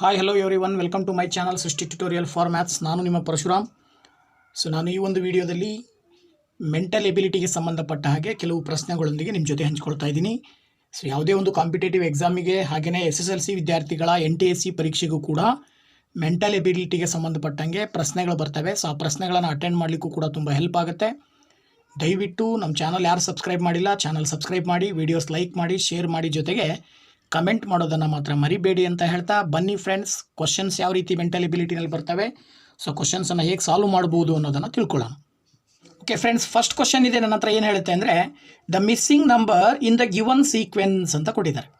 Hi hello everyone, welcome to my channel Srishti tutorial for maths. ನಾನು ನಿಮ್ಮ ಪರಶುರಾಮ್. ನಾನು ಈ ಒಂದು ವಿಡಿಯೋದಲ್ಲಿ ಮೆಂಟಲ್ ಎಬಿಲಿಟಿಗೆ ಸಂಬಂಧಪಟ್ಟ ಹಾಗೆ ಕೆಲವು ಪ್ರಶ್ನೆಗಳೊಂದಿಗೆ ನಿಮ್ಮ ಜೊತೆ ಹಂಚ್ಕೊಳ್ತಾ ಇದ್ದೀನಿ. ಯಾವುದೇ ಒಂದು ಕಾಂಪಿಟೇಟಿವ್ ಎಕ್ಸಾಮಿಗೆ ಹಾಗೆಯೇ SSLC ವಿದ್ಯಾರ್ಥಿಗಳ NTSC ಪರೀಕ್ಷೆಗೂ ಕೂಡ ಮೆಂಟಲ್ ಎಬಿಲಿಟಿಗೆ ಸಂಬಂಧಪಟ್ಟಂಗೆ ಪ್ರಶ್ನೆಗಳು ಬರ್ತವೆ. ಆ ಪ್ರಶ್ನೆಗಳನ್ನು ಅಟೆಂಡ್ ಮಾಡಲಿಕ್ಕೂ ಕೂಡ ತುಂಬ ಹೆಲ್ಪ್ ಆಗುತ್ತೆ. ದಯವಿಟ್ಟು ನಮ್ಮ ಚಾನಲ್ ಯಾರು ಸಬ್ಸ್ಕ್ರೈಬ್ ಮಾಡಿಲ್ಲ, ಚಾನಲ್ ಸಬ್ಸ್ಕ್ರೈಬ್ ಮಾಡಿ, ವಿಡಿಯೋಸ್ ಲೈಕ್ ಮಾಡಿ, ಶೇರ್ ಮಾಡಿ, ಜೊತೆಗೆ ಕಮೆಂಟ್ ಮಾಡೋದನ್ನು ಮಾತ್ರ ಮರಿಬೇಡಿ ಅಂತ ಹೇಳ್ತಾ ಬನ್ನಿ ಫ್ರೆಂಡ್ಸ್, ಕ್ವಶನ್ಸ್ ಯಾವ ರೀತಿ ಮೆಂಟಲ್ ಎಬಿಲಿಟಿನಲ್ಲಿ ಬರ್ತವೆ, ಕ್ವಶನ್ಸನ್ನು ಹೇಗೆ ಸಾಲ್ವ್ ಮಾಡ್ಬೋದು ಅನ್ನೋದನ್ನು ತಿಳ್ಕೊಳ್ಳೋಣ. ಓಕೆ ಫ್ರೆಂಡ್ಸ್, ಫಸ್ಟ್ ಕ್ವಶನ್ ಇದೆ ನನ್ನ ಹತ್ರ. ಏನು ಹೇಳುತ್ತೆ ಅಂದರೆ, the missing number in the given sequence ಅಂತ ಕೊಟ್ಟಿದ್ದಾರೆ.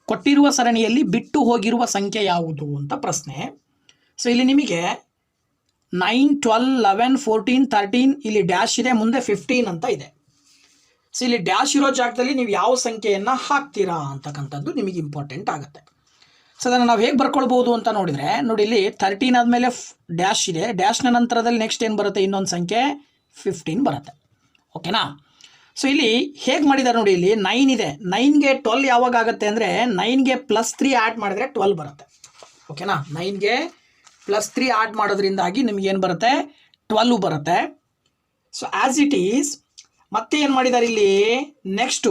ಕೊಟ್ಟಿರುವ ಸರಣಿಯಲ್ಲಿ ಬಿಟ್ಟು ಹೋಗಿರುವ ಸಂಖ್ಯೆ ಯಾವುದು ಅಂತ ಪ್ರಶ್ನೆ. ಇಲ್ಲಿ ನಿಮಗೆ 9, 12, 11, 14, 13 ಇಲ್ಲಿ ಡ್ಯಾಶ್ ಇದೆ, ಮುಂದೆ 15 ಅಂತ ಇದೆ. ಇಲ್ಲಿ ಡ್ಯಾಶ್ ಇರೋ ಜಾಗದಲ್ಲಿ ನೀವು ಯಾವ ಸಂಖ್ಯೆಯನ್ನು ಹಾಕ್ತೀರಾ ಅಂತಕ್ಕಂಥದ್ದು ನಿಮಗೆ ಇಂಪಾರ್ಟೆಂಟ್ ಆಗುತ್ತೆ. ಅದನ್ನು ನಾವು ಹೇಗೆ ಬರ್ಕೊಳ್ಬೋದು ಅಂತ ನೋಡಿದರೆ, ನೋಡಿ ಇಲ್ಲಿ 13 ಆದಮೇಲೆ ಡ್ಯಾಶ್ ಇದೆ, ಡ್ಯಾಶ್ನ ನಂತರದಲ್ಲಿ ನೆಕ್ಸ್ಟ್ ಏನು ಬರುತ್ತೆ, ಇನ್ನೊಂದು ಸಂಖ್ಯೆ 15 ಬರುತ್ತೆ. ಓಕೆನಾ? ಇಲ್ಲಿ ಹೇಗೆ ಮಾಡಿದ್ದಾರೆ ನೋಡಿ, ಇಲ್ಲಿ 9 ಇದೆ, 9ಗೆ 12 ಯಾವಾಗ ಆಗುತ್ತೆ ಅಂದರೆ 9ಗೆ +3 ಆ್ಯಡ್ ಮಾಡಿದ್ರೆ 12 ಬರುತ್ತೆ. ಓಕೆನಾ? 9ಗೆ +3 ಆ್ಯಡ್ ಮಾಡೋದ್ರಿಂದಾಗಿ ನಿಮಗೇನು ಬರುತ್ತೆ, 12 ಬರುತ್ತೆ. ಆ್ಯಸ್ ಇಟ್ ಈಸ್ ಮತ್ತೆ ಏನು ಮಾಡಿದ್ದಾರೆ ಇಲ್ಲಿ, ನೆಕ್ಸ್ಟು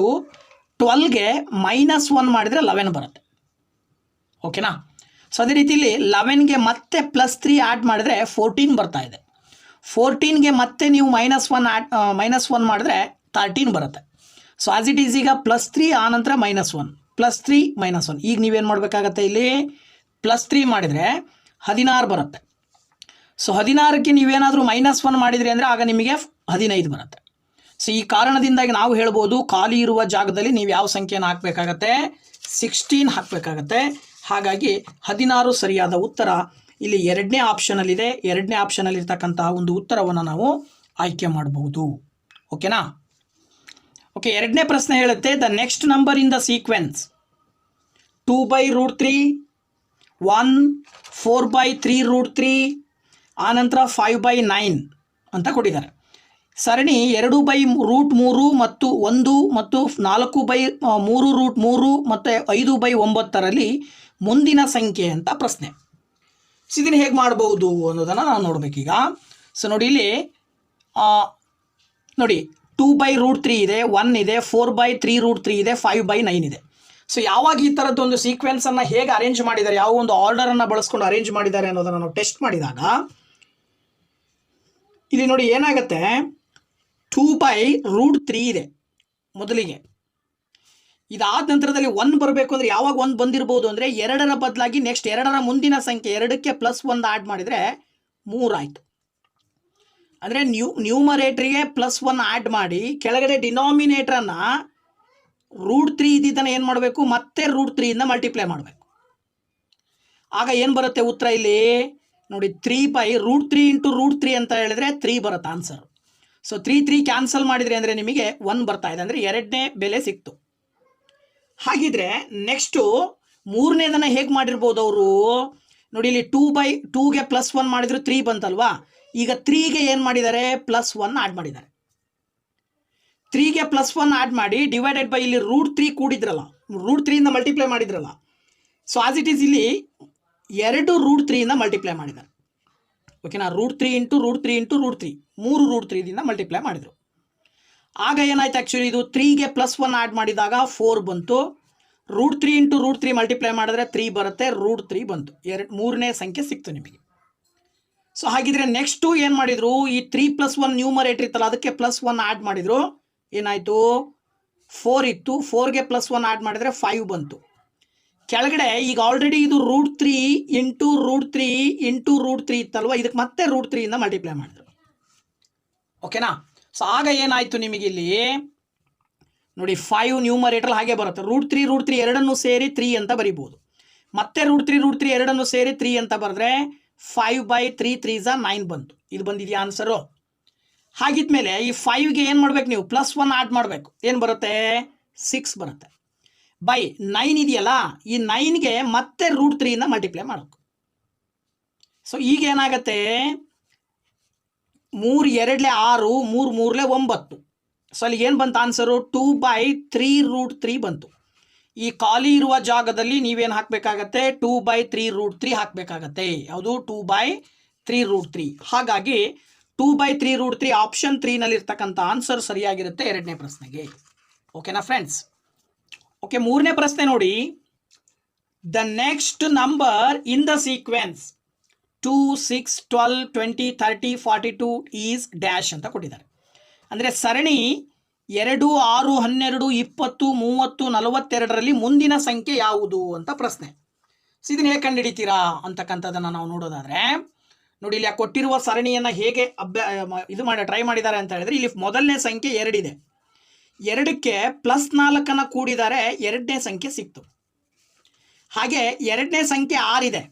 12ಗೆ -1 ಮಾಡಿದರೆ 11 ಬರುತ್ತೆ. ಓಕೆನಾ? ಅದೇ ರೀತಿ ಇಲ್ಲಿ 11ಗೆ ಮತ್ತೆ +3 ಆ್ಯಡ್ ಮಾಡಿದರೆ 14 ಬರ್ತಾ ಇದೆ. 14ಗೆ ಮತ್ತೆ ನೀವು -1 ಮಾಡಿದ್ರೆ 13 ಬರುತ್ತೆ. ಆ್ಯಸ್ ಇಟ್ ಈಸ್ ಈಗ +3 ಆನಂತರ -1, +3 -1. ಈಗ ನೀವೇನು ಮಾಡಬೇಕಾಗತ್ತೆ, ಇಲ್ಲಿ +3 ಮಾಡಿದರೆ 16 ಬರುತ್ತೆ. 16ಕ್ಕೆ ನೀವೇನಾದರೂ -1 ಮಾಡಿದ್ರಿ ಅಂದರೆ ಆಗ ನಿಮಗೆ 15 ಬರುತ್ತೆ. ಈ ಕಾರಣದಿಂದಾಗಿ ನಾವು ಹೇಳ್ಬೋದು, ಖಾಲಿ ಇರುವ ಜಾಗದಲ್ಲಿ ನೀವು ಯಾವ ಸಂಖ್ಯೆಯನ್ನು ಹಾಕಬೇಕಾಗತ್ತೆ, 16 ಹಾಕಬೇಕಾಗತ್ತೆ. ಹಾಗಾಗಿ 16 ಸರಿಯಾದ ಉತ್ತರ ಇಲ್ಲಿ ಎರಡನೇ ಆಪ್ಷನಲ್ಲಿದೆ. ಎರಡನೇ ಆಪ್ಷನಲ್ಲಿರ್ತಕ್ಕಂತಹ ಒಂದು ಉತ್ತರವನ್ನು ನಾವು ಆಯ್ಕೆ ಮಾಡಬಹುದು. ಓಕೆನಾ? ಓಕೆ, ಎರಡನೇ ಪ್ರಶ್ನೆ ಹೇಳುತ್ತೆ, the next number in the sequence 2/√3, 1, 4/3√3, ಆನಂತರ 5/9 ಅಂತ ಕೊಟ್ಟಿದ್ದಾರೆ. ಸರಣಿ 2/√3 ಮತ್ತು 1 ಮತ್ತು 4/3√3 ಮತ್ತು 5/9ರಲ್ಲಿ ಮುಂದಿನ ಸಂಖ್ಯೆ ಅಂತ ಪ್ರಶ್ನೆ. ಇದನ್ನು ಹೇಗೆ ಮಾಡಬಹುದು ಅನ್ನೋದನ್ನು ನಾವು ನೋಡಬೇಕೀಗ. ನೋಡಿ ಇಲ್ಲಿ ನೋಡಿ 2/√3 ಇದೆ, 1 ಇದೆ, 4/3√3 ಇದೆ, 5/9 ಇದೆ. ಯಾವಾಗ ಈ ಥರದ್ದೊಂದು ಸೀಕ್ವೆನ್ಸನ್ನು ಹೇಗೆ ಅರೇಂಜ್ ಮಾಡಿದ್ದಾರೆ, ಯಾವ ಒಂದು ಆರ್ಡರನ್ನು ಬಳಸ್ಕೊಂಡು ಅರೇಂಜ್ ಮಾಡಿದ್ದಾರೆ ಅನ್ನೋದನ್ನು ನಾವು ಟೆಸ್ಟ್ ಮಾಡಿದಾಗ ಇಲ್ಲಿ ನೋಡಿ ಏನಾಗುತ್ತೆ, 2/√3 ಇದೆ ಮೊದಲಿಗೆ. ಇದಾದ ನಂತರದಲ್ಲಿ 1 ಬರಬೇಕು ಅಂದರೆ ಯಾವಾಗ 1 ಬಂದಿರ್ಬೋದು ಅಂದರೆ 2ರ ಬದಲಾಗಿ ನೆಕ್ಸ್ಟ್ 2ರ ಮುಂದಿನ ಸಂಖ್ಯೆ 2ಕ್ಕೆ +1 ಆ್ಯಡ್ ಮಾಡಿದರೆ 3 ಆಯಿತು. ಅಂದರೆ ನ್ಯೂಮರೇಟ್ರಿಗೆ +1 ಆ್ಯಡ್ ಮಾಡಿ ಕೆಳಗಡೆ ಡಿನಾಮಿನೇಟ್ರನ್ನು √3 ಇದ್ದಿದ್ದನ್ನು ಏನು ಮಾಡಬೇಕು, ಮತ್ತೆ √3ಇಂದ ಮಲ್ಟಿಪ್ಲೈ ಮಾಡಬೇಕು. ಆಗ ಏನು ಬರುತ್ತೆ ಉತ್ತರ ಇಲ್ಲಿ ನೋಡಿ, 3/√3 × √3 ಅಂತ ಹೇಳಿದ್ರೆ 3 ಬರುತ್ತೆ ಆನ್ಸರ್. 3 ಕ್ಯಾನ್ಸಲ್ ಮಾಡಿದರೆ ಅಂದರೆ ನಿಮಗೆ 1 ಬರ್ತಾ ಇದೆ, ಅಂದರೆ ಎರಡನೇ ಬೆಲೆ ಸಿಕ್ತು. ಹಾಗಿದ್ರೆ ನೆಕ್ಸ್ಟು ಮೂರನೇದನ್ನು ಹೇಗೆ ಮಾಡಿರ್ಬೋದು ಅವರು ನೋಡಿ, ಇಲ್ಲಿ 2/2ಗೆ +1 ಮಾಡಿದ್ರು 3 ಬಂತಲ್ವಾ. ಈಗ 3ಗೆ ಏನು ಮಾಡಿದ್ದಾರೆ, +1 ಆ್ಯಡ್ ಮಾಡಿದ್ದಾರೆ. 3ಗೆ +1 ಆ್ಯಡ್ ಮಾಡಿ ಡಿವೈಡೆಡ್ ಬೈ ಇಲ್ಲಿ √3 ಕೂಡಿದ್ರಲ್ಲ, √3ಇಂದ ಮಲ್ಟಿಪ್ಲೈ ಮಾಡಿದ್ರಲ್ಲ. ಆಸ್ ಇಟ್ ಈಸ್ ಇಲ್ಲಿ 2 √3ಇಂದ ಮಲ್ಟಿಪ್ಲೈ ಮಾಡಿದ್ದಾರೆ. ಓಕೆನಾ? √3 × √3 × √3 3 √3ದಿಂದ ಮಲ್ಟಿಪ್ಲೈ ಮಾಡಿದರು. ಆಗ ಏನಾಯ್ತು, ಆ್ಯಕ್ಚುಲಿ ಇದು 3ಗೆ +1 ಆ್ಯಡ್ ಮಾಡಿದಾಗ 4 ಬಂತು. √3 × √3 ಮಲ್ಟಿಪ್ಲೈ ಮಾಡಿದ್ರೆ 3 ಬರುತ್ತೆ, √3 ಬಂತು. ಮೂರನೇ ಸಂಖ್ಯೆ ಸಿಕ್ತು ನಿಮಗೆ. ಹಾಗಿದ್ರೆ ನೆಕ್ಸ್ಟು ಏನು ಮಾಡಿದರು, ಈ 3 + 1 ನ್ಯೂಮರೇಟರ್ ಇತ್ತಲ್ಲ, ಅದಕ್ಕೆ +1 ಆ್ಯಡ್ ಮಾಡಿದರು. ಏನಾಯಿತು, 4 ಇತ್ತು, 4ಗೆ +1 ಆ್ಯಡ್ ಮಾಡಿದರೆ 5 ಬಂತು. ಕೆಳಗಡೆ ಈಗ ಆಲ್ರೆಡಿ ಇದು √3 × √3 × √3 ಇತ್ತಲ್ವ, ಇದಕ್ಕೆ ಮತ್ತೆ √3ಇಂದ ಮಲ್ಟಿಪ್ಲೈ ಮಾಡಿದ್ರು. ಓಕೆನಾ? ಆಗ ಏನಾಯಿತು ನಿಮಗೆ ಇಲ್ಲಿ ನೋಡಿ, 5 ನ್ಯೂಮರೇಟರ್ ಹಾಗೆ ಬರುತ್ತೆ. √3 ಎರಡನ್ನೂ ಸೇರಿ 3 ಅಂತ ಬರಿಬೋದು. ಮತ್ತೆ √3 ಎರಡನ್ನೂ ಸೇರಿ 3 ಅಂತ ಬರೆದ್ರೆ 5/3 3 9 ಬಂತು. ಇದು ಬಂದಿದೆಯಾ ಆನ್ಸರು? ಹಾಗಿದ್ಮೇಲೆ ಈ 5ಗೆ ಏನು ಮಾಡಬೇಕು, ನೀವು +1 ಆ್ಯಡ್ ಮಾಡಬೇಕು. ಏನು ಬರುತ್ತೆ, 6 ಬರುತ್ತೆ. ಬೈ 9 ಇದೆಯಲ್ಲ, ಈ 9ಗೆ ಮತ್ತೆ √3ಇಂದ ಮಲ್ಟಿಪ್ಲೈ ಮಾಡಬೇಕು. ಈಗ ಏನಾಗುತ್ತೆ, 3 2 6, 3 3 9. ಅಲ್ಲಿ ಏನು ಬಂತು ಆನ್ಸರು, 2/3√3 ಬಂತು. ಈ ಖಾಲಿ ಇರುವ ಜಾಗದಲ್ಲಿ ನೀವೇನು ಹಾಕಬೇಕಾಗತ್ತೆ, 2/3√3 ಹಾಕಬೇಕಾಗತ್ತೆ. ಯಾವುದು? 2/3√3. ಹಾಗಾಗಿ 2/3√3 ಆಪ್ಷನ್ 3ನಲ್ಲಿ ಇರ್ತಕ್ಕಂಥ ಆನ್ಸರ್ ಸರಿಯಾಗಿರುತ್ತೆ ಎರಡನೇ ಪ್ರಶ್ನೆಗೆ. ಓಕೆನಾ ಫ್ರೆಂಡ್ಸ್? ಓಕೆ, ಮೂರನೇ ಪ್ರಶ್ನೆ ನೋಡಿ. The next number in the sequence 2, 6, 12, 20, 30, 42 is dash ಅಂತ ಕೊಟ್ಟಿದ್ದಾರೆ. ಅಂದರೆ ಸರಣಿ 2, 6, 12, 20, 30, 42ರಲ್ಲಿ ಮುಂದಿನ ಸಂಖ್ಯೆ ಯಾವುದು ಅಂತ ಪ್ರಶ್ನೆ. ಸೊ ಇದನ್ನು ಹೇಗೆ ಕಂಡುಹಿಡಿತೀರಾ ಅಂತಕ್ಕಂಥದ್ದನ್ನು ನಾವು ನೋಡೋದಾದರೆ, ನೋಡಿ ಇಲ್ಲಿ ಕೊಟ್ಟಿರುವ ಸರಣಿಯನ್ನು ಹೇಗೆ ಟ್ರೈ ಮಾಡಿದ್ದಾರೆ ಅಂತ ಹೇಳಿದ್ರೆ, ಇಲ್ಲಿ ಮೊದಲನೇ ಸಂಖ್ಯೆ 2 ಇದೆ. 2ಕ್ಕೆ +4 ಕೂಡಿದರೆ ಎರಡನೇ ಸಂಖ್ಯೆ ಸಿಕ್ತು. ಹಾಗೆ ಎರಡನೇ ಸಂಖ್ಯೆ 6 ಇದೆ.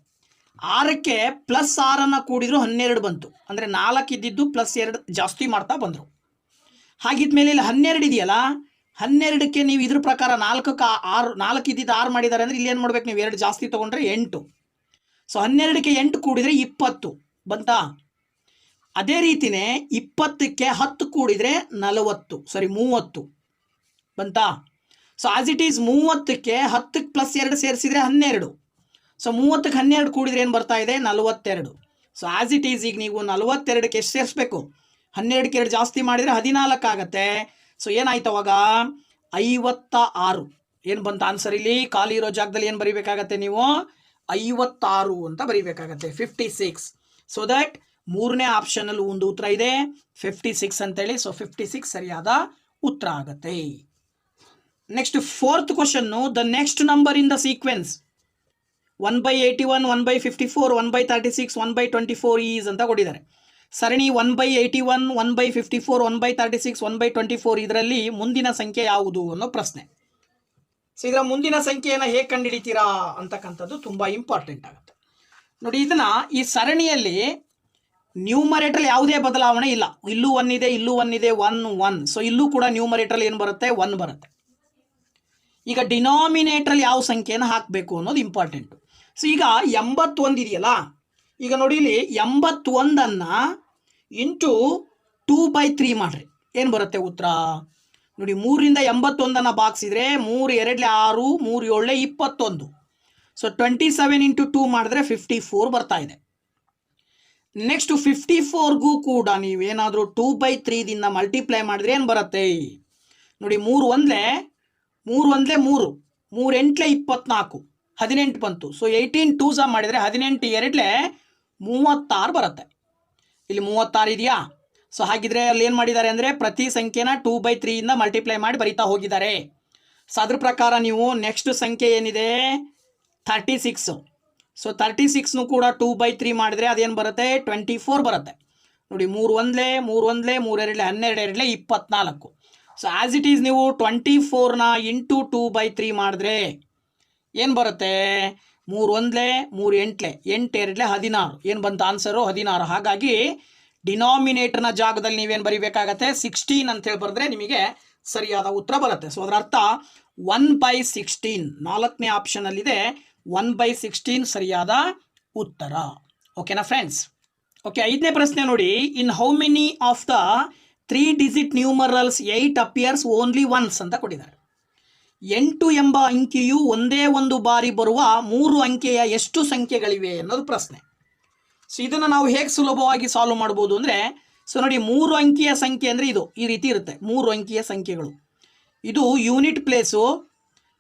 6ಕ್ಕೆ +6 ಕೂಡಿದ್ರು 12 ಬಂತು. ಅಂದರೆ 4 ಇದ್ದಿದ್ದು +2 ಜಾಸ್ತಿ ಮಾಡ್ತಾ ಬಂದರು. ಹಾಗಿದ್ಮೇಲೆ ಇಲ್ಲಿ 12 ಇದೆಯಲ್ಲ, 12ಕ್ಕೆ ನೀವು ಇದ್ರ ಪ್ರಕಾರ 4ಕ್ಕೆ 4 ಇದ್ದಿದ್ದು 6 ಮಾಡಿದ್ದಾರೆ ಅಂದರೆ ಇಲ್ಲಿ ಏನು ಮಾಡ್ಬೇಕು ನೀವು? 2 ಜಾಸ್ತಿ ತೊಗೊಂಡ್ರೆ 8. ಸೊ 12ಕ್ಕೆ 8 ಕೂಡಿದರೆ 20 ಬಂತಾ? ಅದೇ ರೀತಿಯೇ 20ಕ್ಕೆ 10 ಕೂಡಿದರೆ 30 ಬಂತಾ? ಸೊ ಆಸ್ ಇಟ್ ಈಸ್ 30ಕ್ಕೆ 10ಕ್ಕೆ +2 ಸೇರಿಸಿದರೆ 12. ಸೊ 30ಕ್ಕೆ 12 ಕೂಡಿದರೆ ಏನು ಬರ್ತಾ ಇದೆ? 42. ಸೊ ಆಸ್ ಇಟ್ ಈಸ್ ಈಗ ನೀವು 42ಕ್ಕೆ ಎಷ್ಟು ಸೇರಿಸ್ಬೇಕು? 12ಕ್ಕೆ 2 ಜಾಸ್ತಿ ಮಾಡಿದರೆ 14 ಆಗುತ್ತೆ. ಸೊ ಏನಾಯ್ತು ಅವಾಗ? 56. ಏನು ಬಂತು ಆನ್ಸರ್ ಇಲ್ಲಿ? ಖಾಲಿ ಇರೋ ಜಾಗದಲ್ಲಿ ಏನು ಬರೀಬೇಕಾಗತ್ತೆ ನೀವು? 56 ಅಂತ ಬರೀಬೇಕಾಗತ್ತೆ, 56. ಸೊ ದಟ್ ಮೂರನೇ ಆಪ್ಷನಲ್ಲಿ ಒಂದು ಉತ್ತರ ಇದೆ 56 ಅಂತೇಳಿ. ಸೊ 56 ಸರಿಯಾದ ಉತ್ತರ ಆಗುತ್ತೆ. Next fourth question. The next number in the sequence 1/81, 1/54, 1/36, 1/24 is ಅಂತ ಕೊಟ್ಟಿದ್ದಾರೆ. ಸರಣಿ 1/81, 1/54, 1/36, 1/24 ಇದರಲ್ಲಿ ಮುಂದಿನ ಸಂಖ್ಯೆ ಯಾವುದು ಅನ್ನೋ ಪ್ರಶ್ನೆ. ಸೊ ಇದರ ಮುಂದಿನ ಸಂಖ್ಯೆಯನ್ನು ಹೇಗೆ ಕಂಡುಹಿಡಿತೀರಾ ಅಂತಕ್ಕಂಥದ್ದು ತುಂಬ ಇಂಪಾರ್ಟೆಂಟ್ ಆಗುತ್ತೆ. ನೋಡಿ, ಇದನ್ನ ಈ ಸರಣಿಯಲ್ಲಿ ನ್ಯೂಮರೇಟರ್ ಯಾವುದೇ ಬದಲಾವಣೆ ಇಲ್ಲ. ಇಲ್ಲೂ 1 ಇದೆ, ಇಲ್ಲೂ 1 ಇದೆ, 1 1. ಸೊ ಇಲ್ಲೂ ಕೂಡ ನ್ಯೂಮರೇಟರ್ ಏನು ಬರುತ್ತೆ? 1 ಬರುತ್ತೆ. ಈಗ ಡಿನಾಮಿನೇಟ್ರಲ್ಲಿ ಯಾವ ಸಂಖ್ಯೆಯನ್ನು ಹಾಕಬೇಕು ಅನ್ನೋದು ಇಂಪಾರ್ಟೆಂಟು. ಸೊ ಈಗ 81 ಇದೆಯಲ್ಲ, ಈಗ ನೋಡಿ ಇಲ್ಲಿ 81ಅನ್ನು ಇಂಟು 2/3 ಮಾಡಿರಿ, ಏನು ಬರುತ್ತೆ ಉತ್ತರ? ನೋಡಿ, 3ರಿಂದ 81ಅನ್ನು ಭಾಗಿಸಿದ್ರೆ 3 2 6, 3 7 21. ಸೊ 27 ಇಂಟು 2 ಮಾಡಿದ್ರೆ 54 ಬರ್ತಾ ಇದೆ. ನೆಕ್ಸ್ಟ್ 54ಗೂ ಕೂಡ ನೀವೇನಾದರೂ 2/3ದಿಂದ ಮಲ್ಟಿಪ್ಲೈ ಮಾಡಿದ್ರೆ ಏನು ಬರುತ್ತೆ? ನೋಡಿ, 3 1 3 3 8 24, 18 ಬಂತು. ಸೊ 18 2 ಮಾಡಿದರೆ 18 2 36 ಬರುತ್ತೆ. ಇಲ್ಲಿ 36 ಇದೆಯಾ? ಸೊ ಹಾಗಿದ್ರೆ ಅಲ್ಲಿ ಏನು ಮಾಡಿದ್ದಾರೆ ಅಂದರೆ ಪ್ರತಿ ಸಂಖ್ಯೆನ 2/3ಯಿಂದ ಮಲ್ಟಿಪ್ಲೈ ಮಾಡಿ ಬರಿತಾ ಹೋಗಿದ್ದಾರೆ. ಸೊ ಅದ್ರ ಪ್ರಕಾರ ನೀವು ನೆಕ್ಸ್ಟ್ ಸಂಖ್ಯೆ ಏನಿದೆ 36. ಸೊ 36ನು ಕೂಡ 2/3 ಮಾಡಿದರೆ ಅದೇನು ಬರುತ್ತೆ? 24 ಬರುತ್ತೆ. ನೋಡಿ, 3 1 3 1 3 2 12 2 24. ಸೊ ಆ್ಯಸ್ ಇಟ್ ಈಸ್ ನೀವು 24ನ ಇಂಟು 2/3 ಮಾಡಿದ್ರೆ ಏನು ಬರುತ್ತೆ? 3 1 3 8 8 2 16. ಏನು ಬಂತು ಆನ್ಸರು? 16. ಹಾಗಾಗಿ ಡಿನಾಮಿನೇಟರ್ನ ಜಾಗದಲ್ಲಿ ನೀವೇನು ಬರೀಬೇಕಾಗತ್ತೆ? 16 ಅಂತೇಳಿ ಬರೆದ್ರೆ ನಿಮಗೆ ಸರಿಯಾದ ಉತ್ತರ ಬರುತ್ತೆ. ಸೊ ಅದರ ಅರ್ಥ 1/16 4ನೇ ಆಪ್ಷನಲ್ಲಿದೆ. 1/16 ಸರಿಯಾದ ಉತ್ತರ. ಓಕೆನಾ ಫ್ರೆಂಡ್ಸ್? ಓಕೆ, 5ನೇ ಪ್ರಶ್ನೆ ನೋಡಿ. In how many of the 3 digit numerals 8 appears only once ಅಂತ ಕೊಟ್ಟಿದ್ದಾರೆ. 8 ಎಂಬ ಅಂಕಿಯು ಒಂದೇ ಒಂದು ಬಾರಿ ಬರುವ 3 ಅಂಕೆಯ ಎಷ್ಟು ಸಂಖ್ಯೆಗಳಿವೆ ಅನ್ನೋದು ಪ್ರಶ್ನೆ. ಸೊ ಇದನ್ನು ನಾವು ಹೇಗೆ ಸುಲಭವಾಗಿ ಸಾಲ್ವ್ ಮಾಡ್ಬೋದು ಅಂದರೆ, ಸೊ ನೋಡಿ, 3 ಅಂಕಿಯ ಸಂಖ್ಯೆ ಅಂದರೆ ಇದು ಈ ರೀತಿ ಇರುತ್ತೆ. 3 ಅಂಕಿಯ ಸಂಖ್ಯೆಗಳು, ಇದು ಯೂನಿಟ್ ಪ್ಲೇಸು,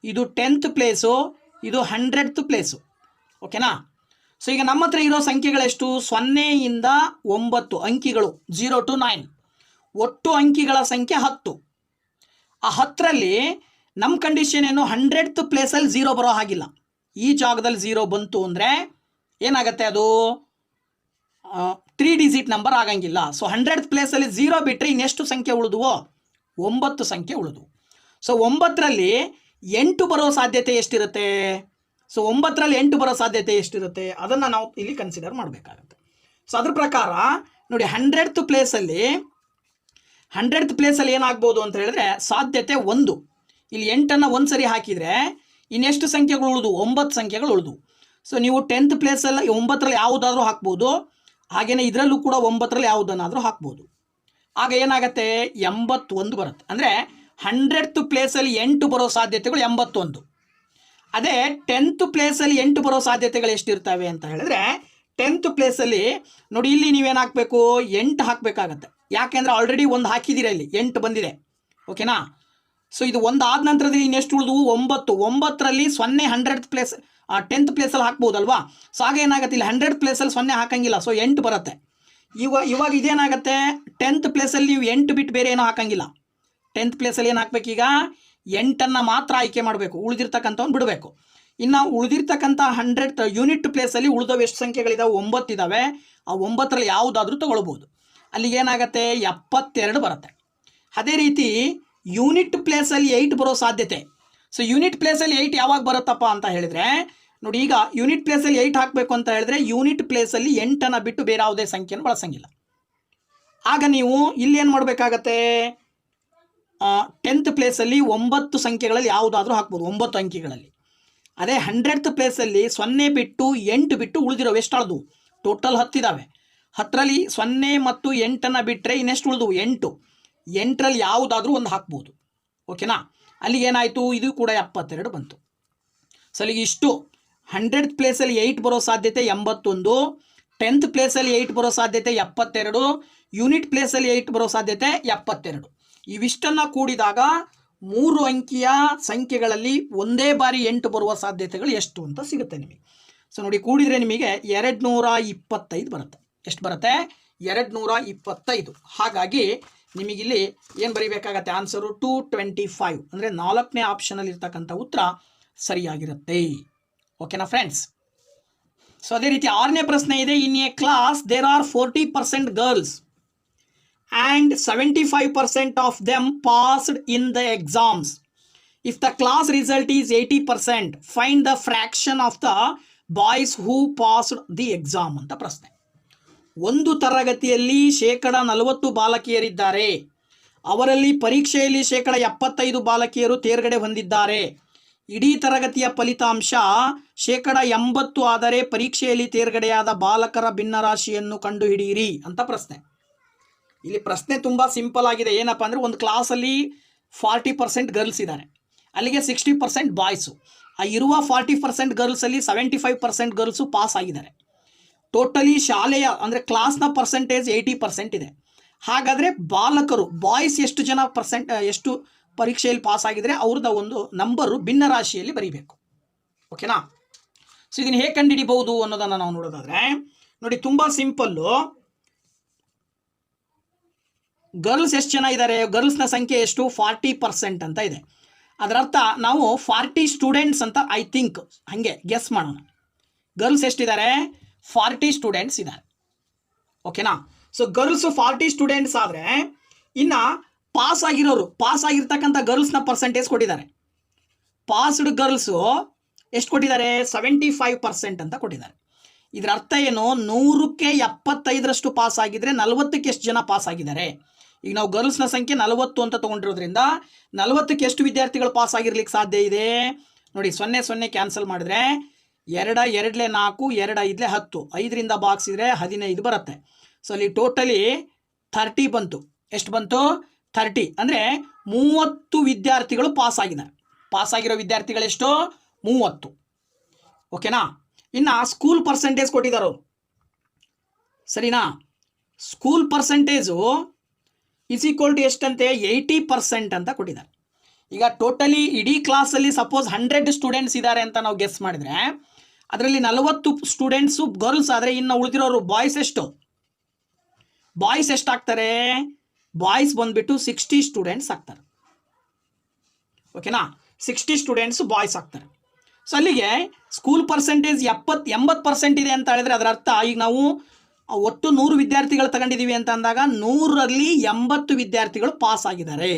ಇದು 10th ಪ್ಲೇಸು, ಇದು 100th ಪ್ಲೇಸು. ಓಕೆನಾ? ಸೊ ಈಗ ನಮ್ಮ ಹತ್ರ ಇರೋ ಸಂಖ್ಯೆಗಳೆಷ್ಟು? 0 ಇಂದ 9 ಅಂಕಿಗಳು, 0 to 9. ಒಟ್ಟು ಅಂಕಿಗಳ ಸಂಖ್ಯೆ 10. ಆ 10ರಲ್ಲಿ ನಮ್ಮ ಕಂಡೀಷನ್ ಏನು? 100th ಪ್ಲೇಸಲ್ಲಿ 0 ಬರೋ ಹಾಗಿಲ್ಲ. ಈ ಜಾಗದಲ್ಲಿ 0 ಬಂತು ಅಂದರೆ ಏನಾಗುತ್ತೆ? ಅದು 3 ಡಿಜಿಟ್ ನಂಬರ್ ಆಗಂಗಿಲ್ಲ. ಸೊ 100th ಪ್ಲೇಸಲ್ಲಿ 0 ಬಿಟ್ಟರೆ ಇನ್ನೆಷ್ಟು ಸಂಖ್ಯೆ ಉಳಿದುವೋ? 9 ಸಂಖ್ಯೆ ಉಳಿದು. ಸೊ 9ರಲ್ಲಿ 8 ಬರೋ ಸಾಧ್ಯತೆ ಎಷ್ಟಿರುತ್ತೆ? ಸೊ 9ರಲ್ಲಿ 8 ಬರೋ ಸಾಧ್ಯತೆ ಎಷ್ಟಿರುತ್ತೆ? ಅದನ್ನು ನಾವು ಇಲ್ಲಿ ಕನ್ಸಿಡರ್ ಮಾಡಬೇಕಾಗುತ್ತೆ. ಸೊ ಅದ್ರ ಪ್ರಕಾರ ನೋಡಿ, 100th ಪ್ಲೇಸಲ್ಲಿ ಏನಾಗ್ಬೋದು ಅಂತ ಹೇಳಿದ್ರೆ ಸಾಧ್ಯತೆ 1. ಇಲ್ಲಿ 8ಅನ್ನು ಒಂದು ಸರಿ ಹಾಕಿದರೆ ಇನ್ನೆಷ್ಟು ಸಂಖ್ಯೆಗಳು ಉಳಿದು? 9 ಸಂಖ್ಯೆಗಳು ಉಳಿದು. ಸೊ ನೀವು 10th ಪ್ಲೇಸಲ್ಲಿ 9ರಲ್ಲಿ ಯಾವುದಾದ್ರೂ ಹಾಕ್ಬೋದು, ಹಾಗೆಯೇ ಇದರಲ್ಲೂ ಕೂಡ 9ರಲ್ಲಿ ಯಾವುದನ್ನಾದರೂ ಹಾಕ್ಬೋದು. ಆಗ ಏನಾಗುತ್ತೆ? 81 ಬರುತ್ತೆ. ಅಂದರೆ 100th ಪ್ಲೇಸಲ್ಲಿ 8 ಬರೋ ಸಾಧ್ಯತೆಗಳು 81. ಅದೇ 10th ಪ್ಲೇಸಲ್ಲಿ 8 ಬರೋ ಸಾಧ್ಯತೆಗಳು ಎಷ್ಟಿರ್ತವೆ ಅಂತ ಹೇಳಿದ್ರೆ 10th ಪ್ಲೇಸಲ್ಲಿ ನೋಡಿ, ಇಲ್ಲಿ ನೀವೇನು ಹಾಕಬೇಕು, 8 ಹಾಕಬೇಕಾಗತ್ತೆ. ಯಾಕೆಂದರೆ ಆಲ್ರೆಡಿ ಒಂದು ಹಾಕಿದ್ದೀರ, ಇಲ್ಲಿ 8 ಬಂದಿದೆ. ಓಕೆನಾ? ಸೊ ಇದು ಒಂದು ಆದ ನಂತರದಲ್ಲಿ ಇನ್ನೆಷ್ಟು ಉಳಿದು 9. 9ರಲ್ಲಿ 0 100th ಪ್ಲೇಸ್ 10th ಪ್ಲೇಸಲ್ಲಿ ಹಾಕ್ಬೋದಲ್ವಾ? ಸೊ ಆಗ ಏನಾಗುತ್ತೆ, ಇಲ್ಲಿ 100th ಪ್ಲೇಸಲ್ಲಿ 0 ಹಾಕಂಗಿಲ್ಲ, ಸೊ 8 ಬರುತ್ತೆ. ಇವಾಗ ಇದೇನಾಗುತ್ತೆ, 10th ಪ್ಲೇಸಲ್ಲಿ ನೀವು 8 ಬಿಟ್ಟು ಬೇರೆ ಏನೋ ಹಾಕಂಗಿಲ್ಲ. 10th ಪ್ಲೇಸಲ್ಲಿ ಏನು ಹಾಕ್ಬೇಕೀಗ, 8ಅನ್ನು ಮಾತ್ರ ಆಯ್ಕೆ ಮಾಡಬೇಕು, ಉಳಿದಿರ್ತಕ್ಕಂಥವ್ನು ಬಿಡಬೇಕು. ಇನ್ನು ಉಳಿದಿರ್ತಕ್ಕಂಥ 100th ಯೂನಿಟ್ ಪ್ಲೇಸಲ್ಲಿ ಉಳಿದವು ಎಷ್ಟು ಸಂಖ್ಯೆಗಳಿದಾವೆ, 9 ಇದ್ದಾವೆ. ಆ 9ರಲ್ಲಿ ಯಾವುದಾದ್ರೂ ತಗೊಳ್ಬೋದು. ಅಲ್ಲಿಗೆ ಏನಾಗುತ್ತೆ, 72 ಬರುತ್ತೆ. ಅದೇ ರೀತಿ ಯೂನಿಟ್ ಪ್ಲೇಸಲ್ಲಿ 8 ಬರೋ ಸಾಧ್ಯತೆ. ಸೊ ಯೂನಿಟ್ ಪ್ಲೇಸಲ್ಲಿ 8 ಯಾವಾಗ ಬರುತ್ತಪ್ಪ ಅಂತ ಹೇಳಿದ್ರೆ ನೋಡಿ, ಈಗ ಯೂನಿಟ್ ಪ್ಲೇಸಲ್ಲಿ 8 ಹಾಕಬೇಕು ಅಂತ ಹೇಳಿದ್ರೆ ಯೂನಿಟ್ ಪ್ಲೇಸಲ್ಲಿ 8ಅನ್ನು ಬಿಟ್ಟು ಬೇರೆ ಯಾವುದೇ ಸಂಖ್ಯೆಯನ್ನು ಬಳಸಂಗಿಲ್ಲ. ಆಗ ನೀವು ಇಲ್ಲಿ ಏನು ಮಾಡಬೇಕಾಗತ್ತೆ, 10th ಪ್ಲೇಸಲ್ಲಿ 9 ಸಂಖ್ಯೆಗಳಲ್ಲಿ ಯಾವುದಾದ್ರೂ ಹಾಕ್ಬೋದು, 9 ಅಂಕಿಗಳಲ್ಲಿ. ಅದೇ 100th ಪ್ಲೇಸಲ್ಲಿ 0 ಬಿಟ್ಟು 8 ಬಿಟ್ಟು ಉಳಿದಿರೋ ಎಷ್ಟು ಅಳ್ದು, ಟೋಟಲ್ 10 ಇದ್ದಾವೆ. 10ರಲ್ಲಿ 0 ಮತ್ತು 8ಅನ್ನು ಬಿಟ್ಟರೆ ಇನ್ನೆಷ್ಟು ಉಳಿದು, 8. 8ರಲ್ಲಿ ಯಾವುದಾದ್ರೂ ಒಂದು ಹಾಕ್ಬೋದು. ಓಕೆನಾ? ಅಲ್ಲಿಗೆ ಏನಾಯಿತು, ಇದು ಕೂಡ 72 ಬಂತು. ಸೊ ಅಲ್ಲಿಗೆ ಇಷ್ಟು 100th ಪ್ಲೇಸಲ್ಲಿ 8 ಬರೋ ಸಾಧ್ಯತೆ 81, 10th ಪ್ಲೇಸಲ್ಲಿ 8 ಬರೋ ಸಾಧ್ಯತೆ 72, ಯೂನಿಟ್ ಪ್ಲೇಸಲ್ಲಿ 8 ಬರೋ ಸಾಧ್ಯತೆ 72. ಇವಿಷ್ಟನ್ನು ಕೂಡಿದಾಗ 3 ಅಂಕಿಯ ಸಂಖ್ಯೆಗಳಲ್ಲಿ ಒಂದೇ ಬಾರಿ 8 ಬರುವ ಸಾಧ್ಯತೆಗಳು ಎಷ್ಟು ಅಂತ ಸಿಗುತ್ತೆ ನಿಮಗೆ. ಸೊ ನೋಡಿ, ಕೂಡಿದರೆ ನಿಮಗೆ 225 ಬರುತ್ತೆ. ಎಷ್ಟು ಬರುತ್ತೆ, 225. ಹಾಗಾಗಿ ನಿಮಗಿಲ್ಲಿ ಏನು ಬರೀಬೇಕಾಗತ್ತೆ, ಆನ್ಸರು 225. ಅಂದರೆ 4ನೇ ಆಪ್ಷನಲ್ಲಿ ಇರ್ತಕ್ಕಂಥ ಉತ್ತರ ಸರಿಯಾಗಿರುತ್ತೆ. ಓಕೆನಾ ಫ್ರೆಂಡ್ಸ್? ಸೊ ಅದೇ ರೀತಿ 6ನೇ ಪ್ರಶ್ನೆ ಇದೆ. In a class there are 40% girls and 75% of them passed in the exams. If the class result is 80%, find the fraction of the boys who passed the exam ಅಂತ ಪ್ರಶ್ನೆ. ಒಂದು ತರಗತಿಯಲ್ಲಿ 40% ಬಾಲಕಿಯರಿದ್ದಾರೆ, ಅವರಲ್ಲಿ ಪರೀಕ್ಷೆಯಲ್ಲಿ 75% ಬಾಲಕಿಯರು ತೇರ್ಗಡೆ ಹೊಂದಿದ್ದಾರೆ. ಇಡೀ ತರಗತಿಯ ಫಲಿತಾಂಶ 80% ಆದರೆ ಪರೀಕ್ಷೆಯಲ್ಲಿ ತೇರ್ಗಡೆಯಾದ ಬಾಲಕರ ಭಿನ್ನರಾಶಿಯನ್ನು ಕಂಡುಹಿಡಿಯಿರಿ ಅಂತ ಪ್ರಶ್ನೆ. ಇಲ್ಲಿ ಪ್ರಶ್ನೆ ತುಂಬ ಸಿಂಪಲ್ ಆಗಿದೆ. ಏನಪ್ಪ ಅಂದರೆ, ಒಂದು ಕ್ಲಾಸಲ್ಲಿ 40% ಗರ್ಲ್ಸ್ ಇದ್ದಾರೆ, ಅಲ್ಲಿಗೆ 60% ಬಾಯ್ಸು. ಆ ಇರುವ 40% ಗರ್ಲ್ಸಲ್ಲಿ 75% ಗರ್ಲ್ಸು ಪಾಸ್ ಆಗಿದ್ದಾರೆ. ಟೋಟಲಿ ಶಾಲೆಯ ಅಂದರೆ ಕ್ಲಾಸ್ನ ಪರ್ಸೆಂಟೇಜ್ 80% ಇದೆ. ಹಾಗಾದರೆ ಬಾಲಕರು ಬಾಯ್ಸ್ ಎಷ್ಟು ಜನ ಎಷ್ಟು ಪರೀಕ್ಷೆಯಲ್ಲಿ ಪಾಸ್ ಆಗಿದ್ರೆ ಅವ್ರದ್ದು ಒಂದು ನಂಬರು ಭಿನ್ನ ರಾಶಿಯಲ್ಲಿ ಬರೀಬೇಕು. ಓಕೆನಾ? ಸೊ ಇದನ್ನು ಹೇಗೆ ಕಂಡುಹಿಡಿಬಹುದು ಅನ್ನೋದನ್ನು ನಾವು ನೋಡೋದಾದರೆ ನೋಡಿ, ತುಂಬ ಸಿಂಪಲ್ಲು. ಗರ್ಲ್ಸ್ ಎಷ್ಟು ಜನ ಇದ್ದಾರೆ, ಗರ್ಲ್ಸ್ನ ಸಂಖ್ಯೆ ಎಷ್ಟು, 40% ಅಂತ ಇದೆ. ಅದರರ್ಥ ನಾವು 40 ಸ್ಟೂಡೆಂಟ್ಸ್ ಅಂತ ಐ ಥಿಂಕ್ ಹಾಗೆ ಗೆಸ್ ಮಾಡೋಣ. ಗರ್ಲ್ಸ್ ಎಷ್ಟಿದ್ದಾರೆ, 40 ಸ್ಟೂಡೆಂಟ್ಸ್ ಇದ್ದಾರೆ. ಓಕೆನಾ? ಸೊ ಗರ್ಲ್ಸು 40 ಸ್ಟೂಡೆಂಟ್ಸ್ ಆದರೆ ಇನ್ನು ಪಾಸ್ ಆಗಿರ್ತಕ್ಕಂಥ ಗರ್ಲ್ಸ್ನ ಪರ್ಸೆಂಟೇಜ್ ಕೊಟ್ಟಿದ್ದಾರೆ. ಪಾಸ್ಡ್ ಗರ್ಲ್ಸು ಎಷ್ಟು ಕೊಟ್ಟಿದ್ದಾರೆ, 75% ಅಂತ ಕೊಟ್ಟಿದ್ದಾರೆ. ಇದರ ಅರ್ಥ ಏನು, 100ಕ್ಕೆ 75ರಷ್ಟು ಪಾಸ್ ಆಗಿದ್ರೆ 40ಕ್ಕೆ ಎಷ್ಟು ಜನ ಪಾಸ್ ಆಗಿದ್ದಾರೆ. ಈಗ ನಾವು ಗರ್ಲ್ಸ್ನ ಸಂಖ್ಯೆ 40 ಅಂತ ತೊಗೊಂಡಿರೋದ್ರಿಂದ 40ಕ್ಕೆ ಎಷ್ಟು ವಿದ್ಯಾರ್ಥಿಗಳು ಪಾಸ್ ಆಗಿರ್ಲಿಕ್ಕೆ ಸಾಧ್ಯ ಇದೆ ನೋಡಿ. 0 ಕ್ಯಾನ್ಸಲ್ ಮಾಡಿದ್ರೆ 2 2 4 2 5 10, 5ರಿಂದ ಬಾಗಿಸಿದ್ರೆ 15 ಬರುತ್ತೆ. ಸೊ ಅಲ್ಲಿ ಟೋಟಲಿ 30 ಬಂತು. ಎಷ್ಟು ಬಂತು, 30. ಅಂದರೆ 30 ವಿದ್ಯಾರ್ಥಿಗಳು ಪಾಸ್ ಆಗಿದ್ದಾರೆ. ಪಾಸ್ ಆಗಿರೋ ವಿದ್ಯಾರ್ಥಿಗಳು ಎಷ್ಟು, 30. ಓಕೆನಾ? ಇನ್ನು ಸ್ಕೂಲ್ ಪರ್ಸೆಂಟೇಜ್ ಕೊಟ್ಟಿದ್ದಾರೆ, ಸರಿನಾ? School percentage is equal to ಎಷ್ಟಂತೆ, 80% ಅಂತ ಕೊಟ್ಟಿದ್ದಾರೆ. ಈಗ ಟೋಟಲಿ ಇಡೀ ಕ್ಲಾಸಲ್ಲಿ ಸಪೋಸ್ 100 ಸ್ಟೂಡೆಂಟ್ಸ್ ಇದ್ದಾರೆ ಅಂತ ನಾವು ಗೆಸ್ ಮಾಡಿದರೆ ಅದರಲ್ಲಿ 40 ಸ್ಟೂಡೆಂಟ್ಸು ಗರ್ಲ್ಸ್ ಆದರೆ ಇನ್ನು ಉಳಿದಿರೋರು ಬಾಯ್ಸ್ ಎಷ್ಟಾಗ್ತಾರೆ, ಬಾಯ್ಸ್ ಬಂದುಬಿಟ್ಟು 60 ಸ್ಟೂಡೆಂಟ್ಸ್ ಆಗ್ತಾರೆ. ಓಕೆನಾ? 60 ಸ್ಟೂಡೆಂಟ್ಸು ಬಾಯ್ಸ್ ಆಗ್ತಾರೆ. ಸೊ ಅಲ್ಲಿಗೆ ಸ್ಕೂಲ್ ಪರ್ಸೆಂಟೇಜ್ 80% ಇದೆ ಅಂತ ಹೇಳಿದ್ರೆ ಅದರ ಅರ್ಥ ಈಗ ನಾವು ಒಟ್ಟು 100 ವಿದ್ಯಾರ್ಥಿಗಳು ತಗೊಂಡಿದ್ದೀವಿ ಅಂತ ಅಂದಾಗ 100ರಲ್ಲಿ 80 ವಿದ್ಯಾರ್ಥಿಗಳು ಪಾಸ್ ಆಗಿದ್ದಾರೆ.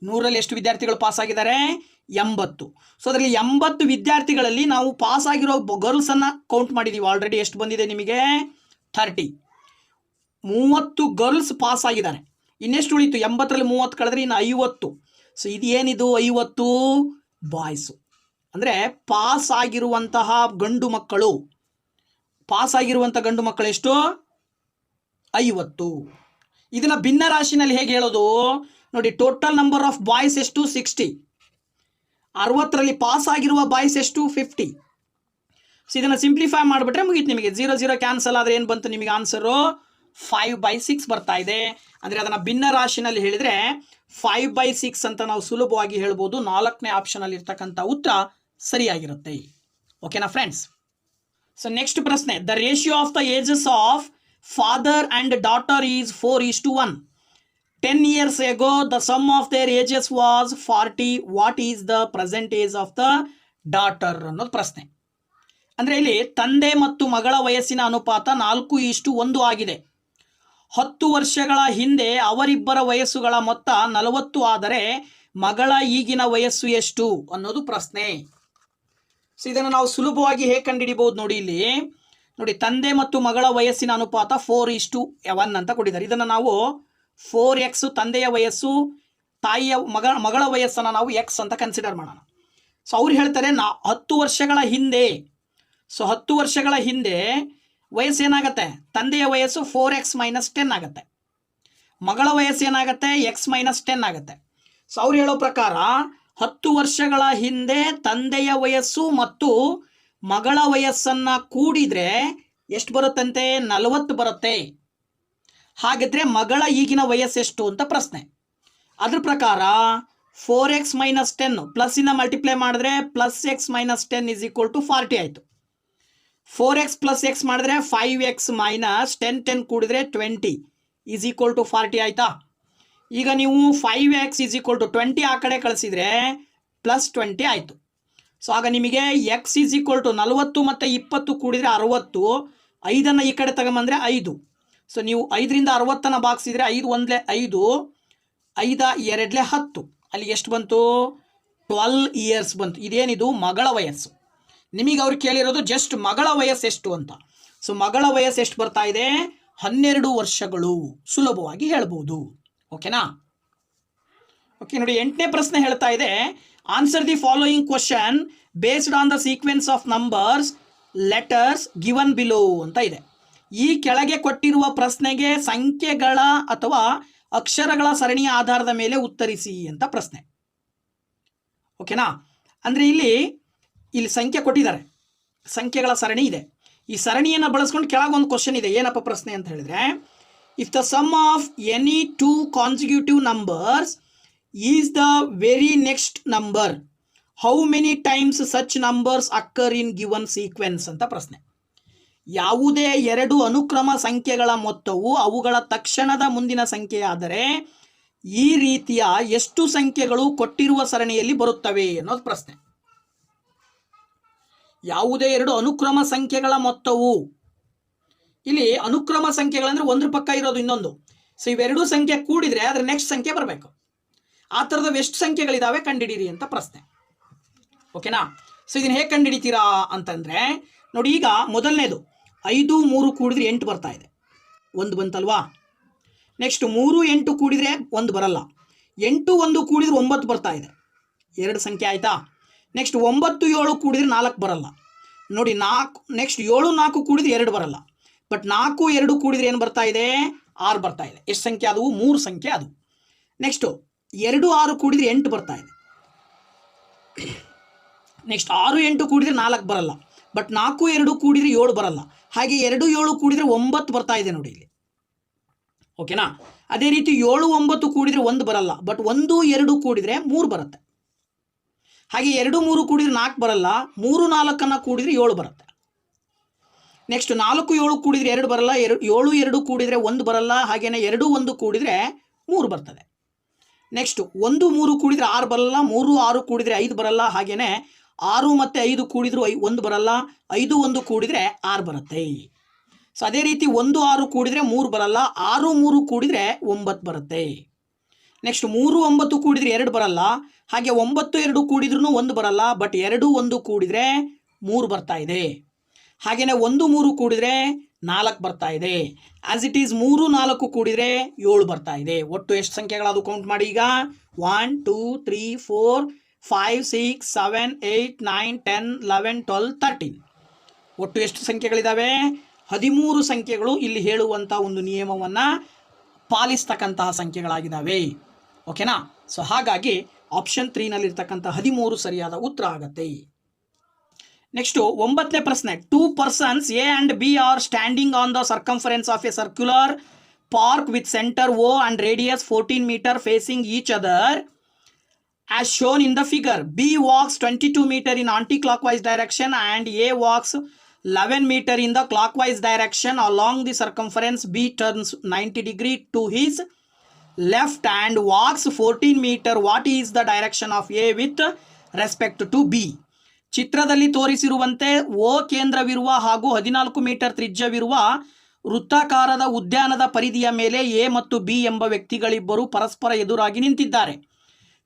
100ರಲ್ಲಿ ಎಷ್ಟು ವಿದ್ಯಾರ್ಥಿಗಳು ಪಾಸ್ ಆಗಿದ್ದಾರೆ, 80. ಸೊ ಅದರಲ್ಲಿ 80 ವಿದ್ಯಾರ್ಥಿಗಳಲ್ಲಿ ನಾವು ಪಾಸ್ ಆಗಿರೋ ಗರ್ಲ್ಸನ್ನು ಕೌಂಟ್ ಮಾಡಿದ್ದೀವಿ. ಆಲ್ರೆಡಿ ಎಷ್ಟು ಬಂದಿದೆ ನಿಮಗೆ, 30. 30 ಗರ್ಲ್ಸ್ ಪಾಸ್ ಆಗಿದ್ದಾರೆ. ಇನ್ನೆಷ್ಟು ಉಳಿತು, 80ರಲ್ಲಿ 30 ಕಳೆದ್ರೆ ಇನ್ನು 50. ಸೊ ಇದು ಏನಿದು, 50 ಬಾಯ್ಸು. ಅಂದರೆ ಪಾಸ್ ಆಗಿರುವಂತಹ ಗಂಡು ಮಕ್ಕಳು ಎಷ್ಟು, 50. ಇದನ್ನು ಭಿನ್ನ ರಾಶಿನಲ್ಲಿ ಹೇಗೆ ಹೇಳೋದು ನೋಡಿ, ಟೋಟಲ್ ನಂಬರ್ ಆಫ್ ಬಾಯ್ಸ್ ಎಷ್ಟು, 60. 60ರಲ್ಲಿ ಪಾಸ್ ಆಗಿರುವ ಬಾಯ್ಸ್ ಎಷ್ಟು 50. ಸೊ ಇದನ್ನು ಸಿಂಪ್ಲಿಫೈ ಮಾಡಿಬಿಟ್ರೆ ಮುಗೀತು ನಿಮಗೆ. 0 0 ಕ್ಯಾನ್ಸಲ್ ಆದರೆ ಏನು ಬಂತು ನಿಮಗೆ ಆನ್ಸರು 5/6 ಬರ್ತಾ ಇದೆ. ಅಂದರೆ ಅದನ್ನು ಭಿನ್ನ ರಾಶಿನಲ್ಲಿ ಹೇಳಿದರೆ 5/6 ಅಂತ ನಾವು ಸುಲಭವಾಗಿ ಹೇಳ್ಬೋದು. 4ನೇ ಆಪ್ಷನಲ್ಲಿ ಇರ್ತಕ್ಕಂಥ ಉತ್ತರ ಸರಿಯಾಗಿರುತ್ತೆ. ಓಕೆನಾ ಫ್ರೆಂಡ್ಸ್? ಸೊ ನೆಕ್ಸ್ಟ್ ಪ್ರಶ್ನೆ, the ratio of the ages of father and daughter is 4:1. 10 years ago, the sum of their ages was 40. What is the present age of the daughter? ಅನ್ನೋದು ಪ್ರಶ್ನೆ. ಅಂದರೆ ಇಲ್ಲಿ ತಂದೆ ಮತ್ತು ಮಗಳ ವಯಸ್ಸಿನ ಅನುಪಾತ 4:1 ಆಗಿದೆ. 10 ವರ್ಷಗಳ ಹಿಂದೆ ಅವರಿಬ್ಬರ ವಯಸ್ಸುಗಳ ಮೊತ್ತ 40 ಆದರೆ ಮಗಳ ಈಗಿನ ವಯಸ್ಸು ಎಷ್ಟು ಅನ್ನೋದು ಪ್ರಶ್ನೆ. ಸೊ ಇದನ್ನು ನಾವು ಸುಲಭವಾಗಿ ಹೇಗೆ ಕಂಡುಹಿಡಿಬಹುದು ನೋಡಿ. ಇಲ್ಲಿ ನೋಡಿ, ತಂದೆ ಮತ್ತು ಮಗಳ ವಯಸ್ಸಿನ ಅನುಪಾತ 4:1 ಅಂತ ಕೊಟ್ಟಿದ್ದಾರೆ. ಇದನ್ನು ನಾವು 4x ತಂದೆಯ ವಯಸ್ಸು, ತಾಯಿಯ ಮಗಳ ವಯಸ್ಸನ್ನು ನಾವು x ಅಂತ ಕನ್ಸಿಡರ್ ಮಾಡೋಣ. ಸೊ ಅವ್ರು ಹೇಳ್ತಾರೆ 10 ವರ್ಷಗಳ ಹಿಂದೆ. ಸೊ 10 ವರ್ಷಗಳ ಹಿಂದೆ ವಯಸ್ಸು ಏನಾಗುತ್ತೆ? ತಂದೆಯ ವಯಸ್ಸು 4x - 10 ಆಗುತ್ತೆ. ಮಗಳ ವಯಸ್ಸು ಏನಾಗುತ್ತೆ? x - 10 ಆಗುತ್ತೆ. ಸೊ ಅವ್ರು ಹೇಳೋ ಪ್ರಕಾರ 10 ವರ್ಷಗಳ ಹಿಂದೆ ತಂದೆಯ ವಯಸ್ಸು ಮತ್ತು ಮಗಳ ವಯಸ್ಸನ್ನು ಕೂಡಿದರೆ ಎಷ್ಟು ಬರುತ್ತಂತೆ? 40 ಬರುತ್ತೆ. ಹಾಗಿದ್ರೆ ಮಗಳ ಈಗಿನ ವಯಸ್ಸೆಷ್ಟು ಅಂತ ಪ್ರಶ್ನೆ. ಅದ್ರ ಪ್ರಕಾರ 4x - 10 ಪ್ಲಸ್ಸಿನ ಮಲ್ಟಿಪ್ಲೈ ಮಾಡಿದ್ರೆ +x - 10 = 40 ಆಯಿತು. 4x + x ಮಾಡಿದ್ರೆ 5x - 10 ಕೂಡಿದ್ರೆ 20 = 40 ಆಯಿತಾ? ಈಗ ನೀವು 5x = 20 ಆ ಕಡೆ ಕಳಿಸಿದರೆ +20 ಆಯಿತು. ಸೊ ಆಗ ನಿಮಗೆ x = 40 ಮತ್ತು 20 ಕೂಡಿದರೆ 60. 5ಅನ್ನು ಈ ಕಡೆ ತಗೊಂಬಂದರೆ 5. ಸೊ ನೀವು 5ರಿಂದ 60ಅನ್ನು ಭಾಗಿಸಿದರೆ 5 1 5, 5 2 10. ಅಲ್ಲಿ ಎಷ್ಟು ಬಂತು? 12 ಇಯರ್ಸ್ ಬಂತು. ಇದೇನಿದು? ಮಗಳ ವಯಸ್ಸು. ನಿಮಗೆ ಅವ್ರು ಕೇಳಿರೋದು ಜಸ್ಟ್ ಮಗಳ ವಯಸ್ಸು ಎಷ್ಟು ಅಂತ. ಸೊ ಮಗಳ ವಯಸ್ಸು ಎಷ್ಟು ಬರ್ತಾ ಇದೆ? 12 ವರ್ಷಗಳು. ಸುಲಭವಾಗಿ ಹೇಳ್ಬೋದು. ಓಕೆನಾ? ಓಕೆ ನೋಡಿ, 8ನೇ ಪ್ರಶ್ನೆ ಹೇಳ್ತಾ ಇದೆ, answer the following question based on the sequence of numbers letters given below ಅಂತ ಇದೆ. ಈ ಕೆಳಗೆ ಕೊಟ್ಟಿರುವ ಪ್ರಶ್ನೆಗೆ ಸಂಖ್ಯೆಗಳ ಅಥವಾ ಅಕ್ಷರಗಳ ಸರಣಿಯ ಆಧಾರದ ಮೇಲೆ ಉತ್ತರಿಸಿ ಅಂತ ಪ್ರಶ್ನೆ. ಓಕೆನಾ? ಅಂದರೆ ಇಲ್ಲಿ ಸಂಖ್ಯೆ ಕೊಟ್ಟಿದ್ದಾರೆ, ಸಂಖ್ಯೆಗಳ ಸರಣಿ ಇದೆ. ಈ ಸರಣಿಯನ್ನು ಬಳಸ್ಕೊಂಡು ಕೆಳಗೊಂದು ಕ್ವಶನ್ ಇದೆ. ಏನಪ್ಪ ಪ್ರಶ್ನೆ ಅಂತ ಹೇಳಿದ್ರೆ, if the sum of any 2 consecutive numbers is the very next number, how many times such numbers occur in given sequence ಅಂತ ಪ್ರಶ್ನೆ. ಯಾವುದೇ 2 ಅನುಕ್ರಮ ಸಂಖ್ಯೆಗಳ ಮೊತ್ತವು ಅವುಗಳ ತಕ್ಷಣದ ಮುಂದಿನ ಸಂಖ್ಯೆಯಾದರೆ ಈ ರೀತಿಯ ಎಷ್ಟು ಸಂಖ್ಯೆಗಳು ಕೊಟ್ಟಿರುವ ಸರಣಿಯಲ್ಲಿ ಬರುತ್ತವೆ ಅನ್ನೋದು ಪ್ರಶ್ನೆ. ಯಾವುದೇ 2 ಅನುಕ್ರಮ ಸಂಖ್ಯೆಗಳ ಮೊತ್ತವು, ಇಲ್ಲಿ ಅನುಕ್ರಮ ಸಂಖ್ಯೆಗಳಂದ್ರೆ ಒಂದ್ರ ಪಕ್ಕ ಇರೋದು ಇನ್ನೊಂದು. ಸೊ ಇವೆರಡು ಸಂಖ್ಯೆ ಕೂಡಿದ್ರೆ ಅದರ ನೆಕ್ಸ್ಟ್ ಸಂಖ್ಯೆ ಬರಬೇಕು. ಆ ಥರದ ಎಷ್ಟು ಸಂಖ್ಯೆಗಳಿದಾವೆ ಕಂಡುಹಿಡೀರಿ ಅಂತ ಪ್ರಶ್ನೆ. ಓಕೆನಾ? ಸೊ ಇದನ್ನು ಹೇಗೆ ಕಂಡುಹಿಡಿತೀರಾ ಅಂತಂದರೆ ನೋಡಿ, ಈಗ ಮೊದಲನೇದು 5 3 ಕೂಡಿದ್ರೆ 8 ಬರ್ತಾ ಇದೆ, 1 ಬಂತಲ್ವಾ. ನೆಕ್ಸ್ಟ್ 3 8 ಕೂಡಿದ್ರೆ 1 ಬರಲ್ಲ. 8 1 ಕೂಡಿದ್ರೆ 9 ಬರ್ತಾ ಇದೆ, 2 ಸಂಖ್ಯೆ ಆಯಿತಾ. ನೆಕ್ಸ್ಟ್ 9 7 ಕೂಡಿದ್ರೆ 4 ಬರಲ್ಲ ನೋಡಿ. 4 ನೆಕ್ಸ್ಟ್ 7 4 ಕೂಡಿದ್ರೆ 2 ಬರಲ್ಲ. ಬಟ್ 4 2 ಕೂಡಿದ್ರೆ ಏನು ಬರ್ತಾ ಇದೆ? 6 ಬರ್ತಾ ಇದೆ. ಎಷ್ಟು ಸಂಖ್ಯೆ ಅದು? 3 ಸಂಖ್ಯೆ ಅದು. ನೆಕ್ಸ್ಟು 2 6 ಕೂಡಿದ್ರೆ 8 ಬರ್ತಾ ಇದೆ. ನೆಕ್ಸ್ಟ್ 6 8 ಕೂಡಿದ್ರೆ 4 ಬರಲ್ಲ. ಬಟ್ 4 2 ಕೂಡಿದ್ರೆ 7 ಬರಲ್ಲ. ಹಾಗೆ 2 7 ಕೂಡಿದ್ರೆ 9 ಬರ್ತಾ ಇದೆ ನೋಡಿ ಇಲ್ಲಿ. ಓಕೆನಾ? ಅದೇ ರೀತಿ 7 9 ಕೂಡಿದ್ರೆ 1 ಬರಲ್ಲ. ಬಟ್ 1 2 ಕೂಡಿದ್ರೆ 3 ಬರುತ್ತೆ. ಹಾಗೆ 2 3 ಕೂಡಿದ್ರೆ 4 ಬರಲ್ಲ. 3 4 ಕೂಡಿದ್ರೆ 7 ಬರುತ್ತೆ. ನೆಕ್ಸ್ಟ್ 4 7 ಕೂಡಿದ್ರೆ 2 ಬರಲ್ಲ. 7 2 ಕೂಡಿದ್ರೆ 1 ಬರಲ್ಲ. ಹಾಗೇನೆ 2 1 ಕೂಡಿದ್ರೆ 3 ಬರ್ತದೆ. ನೆಕ್ಸ್ಟ್ 1 3 ಕೂಡಿದ್ರೆ 6 ಬರಲ್ಲ. 3 6 ಕೂಡಿದ್ರೆ 5 ಬರಲ್ಲ. ಹಾಗೇನೆ 6 ಮತ್ತು 5 ಕೂಡಿದ್ರು 1 ಬರಲ್ಲ. 5 1 ಕೂಡಿದ್ರೆ 6 ಬರುತ್ತೆ. ಸೊ ಅದೇ ರೀತಿ 1 6 ಕೂಡಿದ್ರೆ 3 ಬರಲ್ಲ. 6 3 ಕೂಡಿದ್ರೆ 9 ಬರುತ್ತೆ. ನೆಕ್ಸ್ಟ್ 3 9 ಕೂಡಿದ್ರೆ 2 ಬರಲ್ಲ. ಹಾಗೆ 9 2 ಕೂಡಿದ್ರೂ 1 ಬರಲ್ಲ. ಬಟ್ 2 1 ಕೂಡಿದ್ರೆ 3 ಬರ್ತಾ ಇದೆ. ಹಾಗೆಯೇ 1 3 ಕೂಡಿದ್ರೆ 4 ಬರ್ತಾ ಇದೆ. ಆಸ್ ಇಟ್ ಈಸ್ 3 4 ಕೂಡಿದ್ರೆ 7 ಬರ್ತಾ ಇದೆ. ಒಟ್ಟು ಎಷ್ಟು ಸಂಖ್ಯೆಗಳದು ಕೌಂಟ್ ಮಾಡಿ ಈಗ. 1 2 3 4 5 6 7 8 9 10 11 12 13. ಒಟ್ಟು ಎಷ್ಟು ಸಂಖ್ಯೆಗಳಿದ್ದಾವೆ? 13 ಸಂಖ್ಯೆಗಳು ಇಲ್ಲಿ ಹೇಳುವಂಥ ಒಂದು ನಿಯಮವನ್ನು ಪಾಲಿಸ್ತಕ್ಕಂತಹ ಸಂಖ್ಯೆಗಳಾಗಿದ್ದಾವೆ. ಓಕೆನಾ? ಸೊ ಹಾಗಾಗಿ ಆಪ್ಷನ್ 3ನಲ್ಲಿರ್ತಕ್ಕಂಥ 13 ಸರಿಯಾದ ಉತ್ತರ ಆಗತ್ತೆ. ನೆಕ್ಸ್ಟು 9ನೇ ಪ್ರಶ್ನೆ. 2 persons A and B are standing on the circumference of a circular park with center O and radius 14 meter facing each other as shown in the figure. B walks 22 meter in anti-clockwise direction and A walks 11 meter in the clockwise direction along the circumference. B turns 90 degree to his left and walks 14 meter. What is the direction of A with respect to B? ಚಿತ್ರದಲ್ಲಿ ತೋರಿಸಿರುವಂತೆ ಓ ಕೇಂದ್ರವಿರುವ ಹಾಗೂ 14 metre ತ್ರಿಜ್ಯವಿರುವ ವೃತ್ತಾಕಾರದ ಉದ್ಯಾನದ ಪರಿಧಿಯ ಮೇಲೆ A ಮತ್ತು B ಎಂಬ ವ್ಯಕ್ತಿಗಳಿಬ್ಬರು ಪರಸ್ಪರ ಎದುರಾಗಿ ನಿಂತಿದ್ದಾರೆ.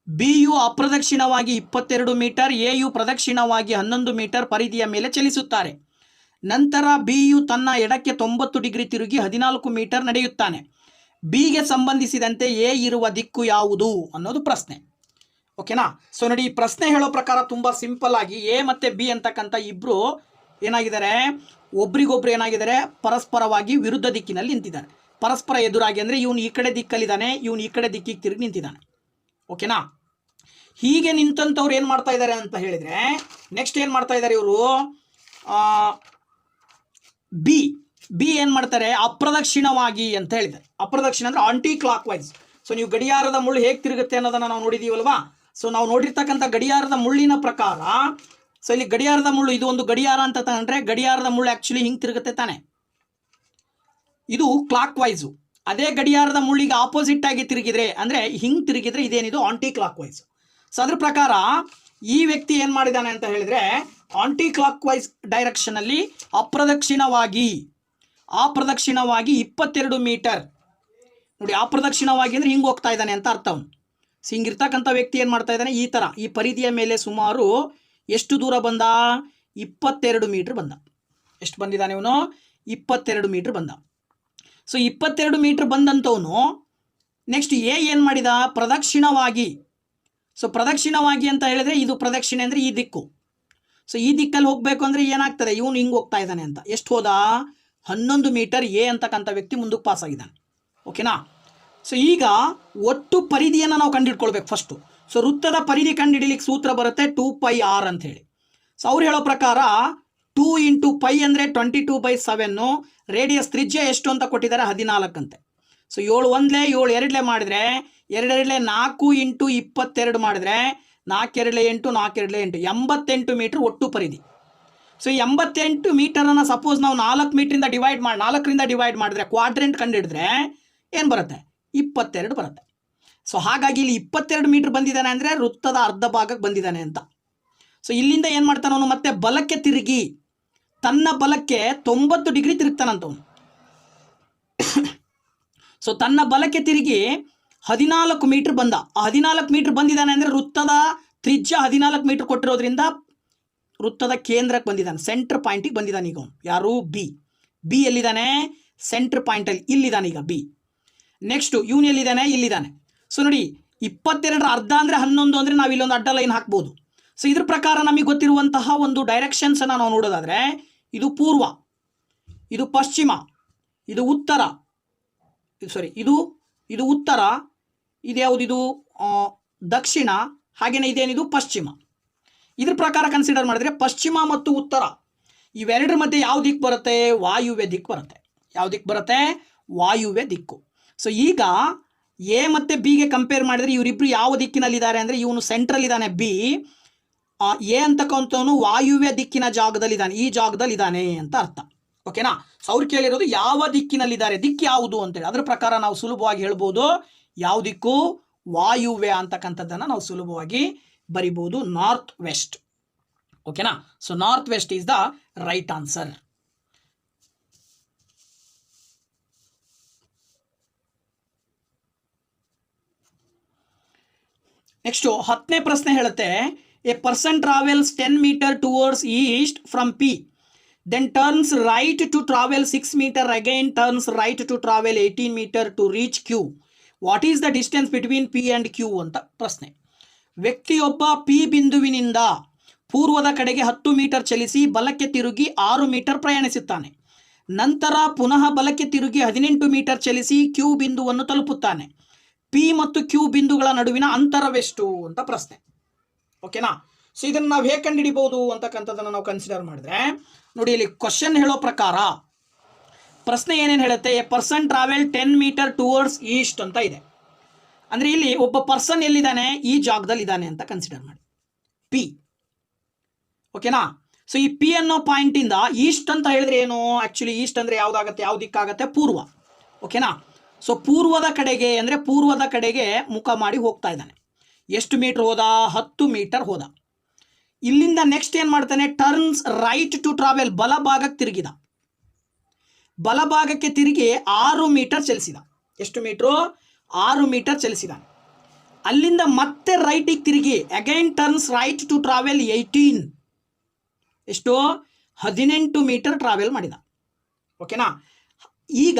ಬಿಯು ಅಪ್ರದಕ್ಷಿಣವಾಗಿ 22 ಮೀಟರ್, ಎಯು ಪ್ರದಕ್ಷಿಣವಾಗಿ 11 ಮೀಟರ್ ಪರಿಧಿಯ ಮೇಲೆ ಚಲಿಸುತ್ತಾರೆ. ನಂತರ ಬಿಯು ತನ್ನ ಎಡಕ್ಕೆ 90 ಡಿಗ್ರಿ ತಿರುಗಿ 14 ಮೀಟರ್ ನಡೆಯುತ್ತಾನೆ. ಬಿಗೆ ಸಂಬಂಧಿಸಿದಂತೆ ಎ ಇರುವ ದಿಕ್ಕು ಯಾವುದು ಅನ್ನೋದು ಪ್ರಶ್ನೆ. ಓಕೆನಾ. ಸೊ ನೋಡಿ, ಈ ಪ್ರಶ್ನೆ ಹೇಳೋ ಪ್ರಕಾರ ತುಂಬ ಸಿಂಪಲ್ ಆಗಿ ಎ ಮತ್ತು ಬಿ ಅಂತಕ್ಕಂಥ ಇಬ್ಬರು ಏನಾಗಿದ್ದಾರೆ, ಒಬ್ರಿಗೊಬ್ರು ಏನಾಗಿದ್ದಾರೆ, ಪರಸ್ಪರವಾಗಿ ವಿರುದ್ಧ ದಿಕ್ಕಿನಲ್ಲಿ ನಿಂತಿದ್ದಾರೆ. ಪರಸ್ಪರ ಎದುರಾಗಿ ಅಂದರೆ ಇವನು ಈ ಕಡೆ ದಿಕ್ಕಲ್ಲಿದ್ದಾನೆ, ಇವನು ಈ ಕಡೆ ದಿಕ್ಕಿಗೆ ತಿರುಗಿ ನಿಂತಿದ್ದಾನೆ. ಓಕೆನಾ. ಹೀಗೆ ನಿಂತಂಥವ್ರು ಏನು ಮಾಡ್ತಾ ಇದ್ದಾರೆ ಅಂತ ಹೇಳಿದರೆ, ನೆಕ್ಸ್ಟ್ ಏನು ಮಾಡ್ತಾ ಇದ್ದಾರೆ ಇವರು, ಬಿ ಏನು ಮಾಡ್ತಾರೆ, ಅಪ್ರದಕ್ಷಿಣವಾಗಿ ಅಂತ ಹೇಳಿದ್ದಾರೆ. ಅಪ್ರದಕ್ಷಿಣ ಅಂದರೆ ಆಂಟಿ ಕ್ಲಾಕ್ ವೈಸ್. ಸೊ ನೀವು ಗಡಿಯಾರದ ಮುಳ್ಳು ಹೇಗೆ ತಿರುಗುತ್ತೆ ಅನ್ನೋದನ್ನು ನಾವು ನೋಡಿದ್ದೀವಲ್ವಾ. ಸೊ ನಾವು ನೋಡಿರ್ತಕ್ಕಂಥ ಗಡಿಯಾರದ ಮುಳ್ಳಿನ ಪ್ರಕಾರ, ಸೊ ಇಲ್ಲಿ ಗಡಿಯಾರದ ಮುಳ್ಳು, ಇದು ಒಂದು ಗಡಿಯಾರ ಅಂತ ತಗೊಂಡ್ರೆ ಗಡಿಯಾರದ ಮುಳ್ಳು ಆ್ಯಕ್ಚುಲಿ ಹಿಂಗೆ ತಿರುಗುತ್ತೆ ತಾನೆ, ಇದು ಕ್ಲಾಕ್ ವೈಸು. ಅದೇ ಗಡಿಯಾರದ ಮುಳ್ಳಿಗೆ ಆಪೋಸಿಟ್ ಆಗಿ ತಿರುಗಿದ್ರೆ ಅಂದರೆ ಹಿಂಗೆ ತಿರುಗಿದ್ರೆ ಇದೇನಿದು ಆಂಟಿ ಕ್ಲಾಕ್ ವೈಸ್. ಸೊ ಅದ್ರ ಪ್ರಕಾರ ಈ ವ್ಯಕ್ತಿ ಏನು ಮಾಡಿದ್ದಾನೆ ಅಂತ ಹೇಳಿದರೆ, ಆಂಟಿ ಕ್ಲಾಕ್ ವೈಸ್ ಡೈರೆಕ್ಷನಲ್ಲಿ ಅಪ್ರದಕ್ಷಿಣವಾಗಿ 22 ಮೀಟರ್ ನೋಡಿ, ಅಪ್ರದಕ್ಷಿಣವಾಗಿ ಅಂದರೆ ಹಿಂಗೆ ಹೋಗ್ತಾ ಇದ್ದಾನೆ ಅಂತ ಅರ್ಥ. ಅವನು ಹಿಂಗಿರ್ತಕ್ಕಂಥ ವ್ಯಕ್ತಿ ಏನು ಮಾಡ್ತಾ ಇದ್ದಾನೆ, ಈ ಥರ ಈ ಪರಿಧಿಯ ಮೇಲೆ ಸುಮಾರು ಎಷ್ಟು ದೂರ ಬಂದ, 22 ಮೀಟ್ರ್ ಬಂದ. ಎಷ್ಟು ಬಂದಿದ್ದಾನೆ ಇವನು, 22 ಮೀಟ್ರ್ ಬಂದ. ಸೊ 22 ಮೀಟ್ರ್ ಬಂದಂಥವನು ನೆಕ್ಸ್ಟ್ ಎ ಏನು ಮಾಡಿದ, ಪ್ರದಕ್ಷಿಣವಾಗಿ. ಸೊ ಪ್ರದಕ್ಷಿಣವಾಗಿ ಅಂತ ಹೇಳಿದರೆ ಇದು ಪ್ರದಕ್ಷಿಣೆ ಅಂದರೆ ಈ ದಿಕ್ಕು. ಸೊ ಈ ದಿಕ್ಕಲ್ಲಿ ಹೋಗಬೇಕು ಅಂದರೆ ಏನಾಗ್ತದೆ, ಇವನು ಹಿಂಗೆ ಹೋಗ್ತಾ ಇದ್ದಾನೆ ಅಂತ. ಎಷ್ಟು ಹೋದ, 11 ಮೀಟರ್ ಎ ಅಂತಕ್ಕಂಥ ವ್ಯಕ್ತಿ ಮುಂದಕ್ಕೆ ಪಾಸ್ ಆಗಿದ್ದಾನೆ. ಓಕೆನಾ. ಸೊ ಈಗ ಒಟ್ಟು ಪರಿಧಿಯನ್ನು ನಾವು ಕಂಡುಹಿಡ್ಕೊಳ್ಬೇಕು ಫಸ್ಟು. ಸೊ ವೃತ್ತದ ಪರಿಧಿ ಕಂಡುಹಿಡಿಲಿಕ್ಕೆ ಸೂತ್ರ ಬರುತ್ತೆ 2πr ಅಂತ ಹೇಳಿ. ಸೊ ಅವ್ರು ಹೇಳೋ ಪ್ರಕಾರ 2 × π ಅಂದರೆ 22/7. ರೇಡಿಯಸ್ ತ್ರಿಜ್ಯ ಎಷ್ಟು ಅಂತ ಕೊಟ್ಟಿದ್ದಾರೆ, 14 ಅಂತೆ. ಸೊ 7 1 7 2 ಮಾಡಿದರೆ 2 2 4 × 22 ಮಾಡಿದರೆ 4 2 8 4 2 8 88 ಮೀಟ್ರ್ ಒಟ್ಟು ಪರಿಧಿ. ಸೊ 88 ಮೀಟರನ್ನು ಸಪೋಸ್ ನಾವು 4 ಮೀಟ್ರಿಂದ ಡಿವೈಡ್ ಮಾಡಿದ್ರೆ ಕ್ವಾಡ್ರೆಂಟ್ ಕಂಡುಹಿಡಿದ್ರೆ ಏನು ಬರುತ್ತೆ, 22 ಬರುತ್ತೆ. ಸೊ ಹಾಗಾಗಿ ಇಲ್ಲಿ 22 ಮೀಟ್ರ್ ಬಂದಿದ್ದಾನೆ ಅಂದರೆ ವೃತ್ತದ ಅರ್ಧ ಭಾಗಕ್ಕೆ ಬಂದಿದ್ದಾನೆ ಅಂತ. ಸೊ ಇಲ್ಲಿಂದ ಏನು ಮಾಡ್ತಾನೆ ಅವನು, ಮತ್ತೆ ಬಲಕ್ಕೆ ತಿರುಗಿ ತನ್ನ ಬಲಕ್ಕೆ 90 ಡಿಗ್ರಿ ತಿರುಗ್ತಾನಂತವನು. ಸೊ ತನ್ನ ಬಲಕ್ಕೆ ತಿರುಗಿ 14 ಮೀಟ್ರ್ ಬಂದ. 14 ಮೀಟ್ರ್ ಬಂದಿದ್ದಾನೆ ಅಂದರೆ ವೃತ್ತದ ತ್ರಿಜ್ಯ 14 ಮೀಟ್ರ್ ಕೊಟ್ಟಿರೋದ್ರಿಂದ ವೃತ್ತದ ಕೇಂದ್ರಕ್ಕೆ ಬಂದಿದ್ದಾನೆ, ಸೆಂಟ್ರ್ ಪಾಯಿಂಟಿಗೆ ಬಂದಿದ್ದಾನೆ ಈಗ ಅವನು. ಯಾರು, ಬಿ ಎಲ್ಲಿದ್ದಾನೆ, ಸೆಂಟ್ರ್ ಪಾಯಿಂಟಲ್ಲಿ ಇಲ್ಲಿದ್ದಾನೆ ಈಗ ಬಿ. ನೆಕ್ಸ್ಟು ಇವನು ಎಲ್ಲಿದ್ದಾನೆ, ಇಲ್ಲಿದ್ದಾನೆ. ಸೊ ನೋಡಿ 22 ಅರ್ಧ ಅಂದರೆ 11 ಅಂದರೆ ನಾವು ಇಲ್ಲೊಂದು ಅಡ್ಡ ಲೈನ್ ಹಾಕ್ಬೋದು. ಸೊ ಇದ್ರ ಪ್ರಕಾರ ನಮಗೆ ಗೊತ್ತಿರುವಂತಹ ಒಂದು ಡೈರೆಕ್ಷನ್ಸನ್ನು ನಾವು ನೋಡೋದಾದರೆ, ಇದು ಪೂರ್ವ, ಇದು ಪಶ್ಚಿಮ, ಇದು ಉತ್ತರ, ಇದು ಉತ್ತರ, ಇದು ಯಾವುದು, ಇದು ದಕ್ಷಿಣ, ಹಾಗೆಯೇ ಇದೇನಿದು ಪಶ್ಚಿಮ. ಇದ್ರ ಪ್ರಕಾರ ಕನ್ಸಿಡರ್ ಮಾಡಿದ್ರೆ ಪಶ್ಚಿಮ ಮತ್ತು ಉತ್ತರ ಇವೆರಡರ ಮಧ್ಯೆ ಯಾವ ದಿಕ್ಕು ಬರುತ್ತೆ, ವಾಯುವ್ಯ ದಿಕ್ಕು ಬರುತ್ತೆ. ಯಾವ ದಿಕ್ಕು ಬರುತ್ತೆ, ವಾಯುವ್ಯ ದಿಕ್ಕು. ಸೊ ಈಗ ಎ ಮತ್ತು ಬಿಗೆ ಕಂಪೇರ್ ಮಾಡಿದರೆ ಇವರಿಬ್ಬರು ಯಾವ ದಿಕ್ಕಿನಲ್ಲಿದ್ದಾರೆ ಅಂದರೆ, ಇವನು ಸೆಂಟ್ರಲ್ಲಿದ್ದಾನೆ ಬಿ, ಎ ಅಂತಕ್ಕಂಥವನು ವಾಯುವ್ಯ ದಿಕ್ಕಿನ ಜಾಗದಲ್ಲಿದ್ದಾನೆ, ಈ ಜಾಗದಲ್ಲಿದ್ದಾನೆ ಅಂತ ಅರ್ಥ. ಓಕೆನಾ. ಸೊ ಅವ್ರು ಕೇಳಿರೋದು ಯಾವ ದಿಕ್ಕಿನಲ್ಲಿದ್ದಾರೆ, ದಿಕ್ಕು ಯಾವುದು ಅಂತೇಳಿ. ಅದರ ಪ್ರಕಾರ ನಾವು ಸುಲಭವಾಗಿ ಹೇಳ್ಬೋದು ಯಾವ ದಿಕ್ಕು, ವಾಯುವ್ಯ ಅಂತಕ್ಕಂಥದ್ದನ್ನು ನಾವು ಸುಲಭವಾಗಿ ಬರಿಬೋದು, ನಾರ್ತ್ ವೆಸ್ಟ್. ಓಕೆನಾ. So north west is the right answer. Next 10ನೇ ಪ್ರಶ್ನೆ ಹೇಳುತ್ತೆ, a person travels 10 metre towards east from P, then turns right to travel 6 meter, again turns right to travel 18 meter to reach Q. What is the distance between P and Q ಅಂತ ಪ್ರಶ್ನೆ. ವ್ಯಕ್ತಿಯೊಬ್ಬ P ಬಿಂದುವಿನಿಂದ ಪೂರ್ವದ ಕಡೆಗೆ 10 metre ಚಲಿಸಿ ಬಲಕ್ಕೆ ತಿರುಗಿ 6 metre ಪ್ರಯಾಣಿಸುತ್ತಾನೆ. ನಂತರ ಪುನಃ ಬಲಕ್ಕೆ ತಿರುಗಿ 18 ಮೀಟರ್ ಚಲಿಸಿ ಕ್ಯೂ ಬಿಂದುವನ್ನು ತಲುಪುತ್ತಾನೆ. ಪಿ ಮತ್ತು ಕ್ಯೂ ಬಿಂದುಗಳ ನಡುವಿನ ಅಂತರವೆಷ್ಟು ಅಂತ ಪ್ರಶ್ನೆ. ಓಕೆನಾ? ಸೊ ಇದನ್ನು ನಾವು ಹೇಗೆ ಕಂಡುಹಿಡಿಬಹುದು ಅಂತಕ್ಕಂಥದ್ದನ್ನು ನಾವು ಕನ್ಸಿಡರ್ ಮಾಡಿದ್ರೆ ನೋಡಿ, ಇಲ್ಲಿ ಕ್ವಶನ್ ಹೇಳೋ ಪ್ರಕಾರ ಪ್ರಶ್ನೆ ಏನೇನು ಹೇಳುತ್ತೆ, a person travel 10 metre towards east ಅಂತ ಇದೆ. ಅಂದರೆ ಇಲ್ಲಿ ಒಬ್ಬ ಪರ್ಸನ್ ಎಲ್ಲಿದ್ದಾನೆ, ಈ ಜಾಗದಲ್ಲಿ ಇದ್ದಾನೆ ಅಂತ ಕನ್ಸಿಡರ್ ಮಾಡಿ, ಪಿ. ಓಕೆನಾ? ಸೊ ಈ ಪಿ ಅನ್ನೋ ಪಾಯಿಂಟಿಂದ ಈಸ್ಟ್ ಅಂತ ಹೇಳಿದ್ರೆ ಏನು, ಆ್ಯಕ್ಚುಲಿ ಈಸ್ಟ್ ಅಂದರೆ ಯಾವುದಾಗತ್ತೆ, ಯಾವ ದಿಕ್ಕಾಗತ್ತೆ, ಪೂರ್ವ. ಓಕೆನಾ? ಸೊ ಪೂರ್ವದ ಕಡೆಗೆ, ಅಂದರೆ ಪೂರ್ವದ ಕಡೆಗೆ ಮುಖ ಮಾಡಿ ಹೋಗ್ತಾ ಇದ್ದಾನೆ. ಎಷ್ಟು ಮೀಟರ್ ಹೋದ, 10 ಮೀಟರ್ ಹೋದ. ಇಲ್ಲಿಂದ ನೆಕ್ಸ್ಟ್ ಏನು ಮಾಡ್ತಾನೆ, ಟರ್ನ್ಸ್ ರೈಟ್ ಟು ಟ್ರಾವೆಲ್, ಬಲಭಾಗಕ್ಕೆ ತಿರುಗಿದ. ಬಲಭಾಗಕ್ಕೆ ತಿರುಗಿ 6 ಮೀಟರ್ ಚಲಿಸಿದ. ಎಷ್ಟು ಮೀಟ್ರು, 6 ಮೀಟರ್ ಚಲಿಸಿದಾನೆ. ಅಲ್ಲಿಂದ ಮತ್ತೆ ರೈಟಿಗೆ ತಿರುಗಿ again turns right to travel 18, ಎಷ್ಟು, 18 ಮೀಟರ್ ಟ್ರಾವೆಲ್ ಮಾಡಿದ. ಓಕೆನಾ? ಈಗ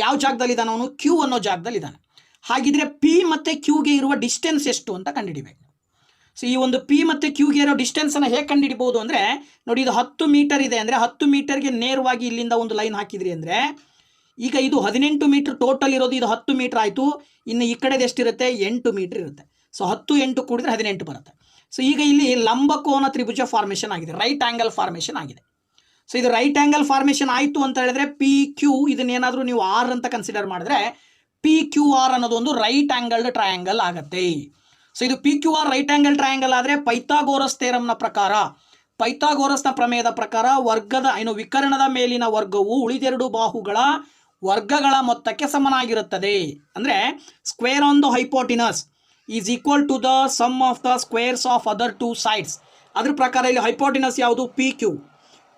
ಯಾವ ಜಾಗದಲ್ಲಿ ಇದ್ದಾನೆ ಅವನು, ಕ್ಯೂ ಅನ್ನೋ ಜಾಗದಲ್ಲಿ ಇದ್ದಾನೆ. ಹಾಗಿದ್ರೆ ಪಿ ಮತ್ತು ಕ್ಯೂಗೆ ಇರುವ ಡಿಸ್ಟೆನ್ಸ್ ಎಷ್ಟು ಅಂತ ಕಂಡುಹಿಡಿಬೇಕು. ಸೊ ಈ ಒಂದು ಪಿ ಮತ್ತು ಕ್ಯೂಗೆ ಇರೋ ಡಿಸ್ಟೆನ್ಸನ್ನು ಹೇಗೆ ಕಂಡುಹಿಡಿಬೋದು ಅಂದರೆ ನೋಡಿ, ಇದು 10 ಮೀಟರ್ ಇದೆ ಅಂದರೆ 10 ಮೀಟರ್ಗೆ ನೇರವಾಗಿ ಇಲ್ಲಿಂದ ಒಂದು ಲೈನ್ ಹಾಕಿದ್ರಿ ಅಂದರೆ ಈಗ ಇದು 18 ಮೀಟರ್ ಟೋಟಲ್ ಇರೋದು, ಇದು 10 ಮೀಟರ್ ಆಯಿತು. ಇನ್ನು ಈ ಕಡೆದು ಎಷ್ಟಿರುತ್ತೆ, 8 ಮೀಟರ್ ಇರುತ್ತೆ. ಸೊ 10 8 ಕೂಡಿದ್ರೆ 18 ಬರುತ್ತೆ. ಸೊ ಈಗ ಇಲ್ಲಿ ಲಂಬಕೋನ ತ್ರಿಭುಜ ಫಾರ್ಮೇಷನ್ ಆಗಿದೆ, ರೈಟ್ ಆ್ಯಂಗಲ್ ಫಾರ್ಮೇಷನ್ ಆಗಿದೆ. ಸೊ ಇದು ರೈಟ್ ಆ್ಯಂಗಲ್ ಫಾರ್ಮೇಷನ್ ಆಯಿತು ಅಂತ ಹೇಳಿದ್ರೆ ಪಿ ಕ್ಯೂ ಇದನ್ನೇನಾದರೂ ನೀವು ಆರ್ ಅಂತ ಕನ್ಸಿಡರ್ ಮಾಡಿದ್ರೆ ಪಿ ಕ್ಯೂ ಆರ್ ಅನ್ನೋದು ಒಂದು ರೈಟ್ ಆ್ಯಂಗಲ್ಡ್ ಟ್ರಯಾಂಗಲ್ ಆಗುತ್ತೆ. ಸೊ ಇದು P Q R right angle triangle ಆದರೆ ಪೈಥಾಗೋರಸ್ ಥಿಯರಮ್ನ ಪ್ರಕಾರ, ಪೈಥಾಗೋರಸ್ನ ಪ್ರಮೇಯದ ಪ್ರಕಾರ ವರ್ಗದ ವಿಕರ್ಣದ ಮೇಲಿನ ವರ್ಗವು ಉಳಿದೆರಡು ಬಾಹುಗಳ ವರ್ಗಗಳ ಮೊತ್ತಕ್ಕೆ ಸಮನಾಗಿರುತ್ತದೆ. ಅಂದರೆ square on the hypotenuse is equal to the sum of the squares of other 2 sides. ಅದ್ರ ಪ್ರಕಾರ ಇಲ್ಲಿ ಹೈಪೋಟಿನಸ್ ಯಾವುದು, ಪಿ ಕ್ಯೂ.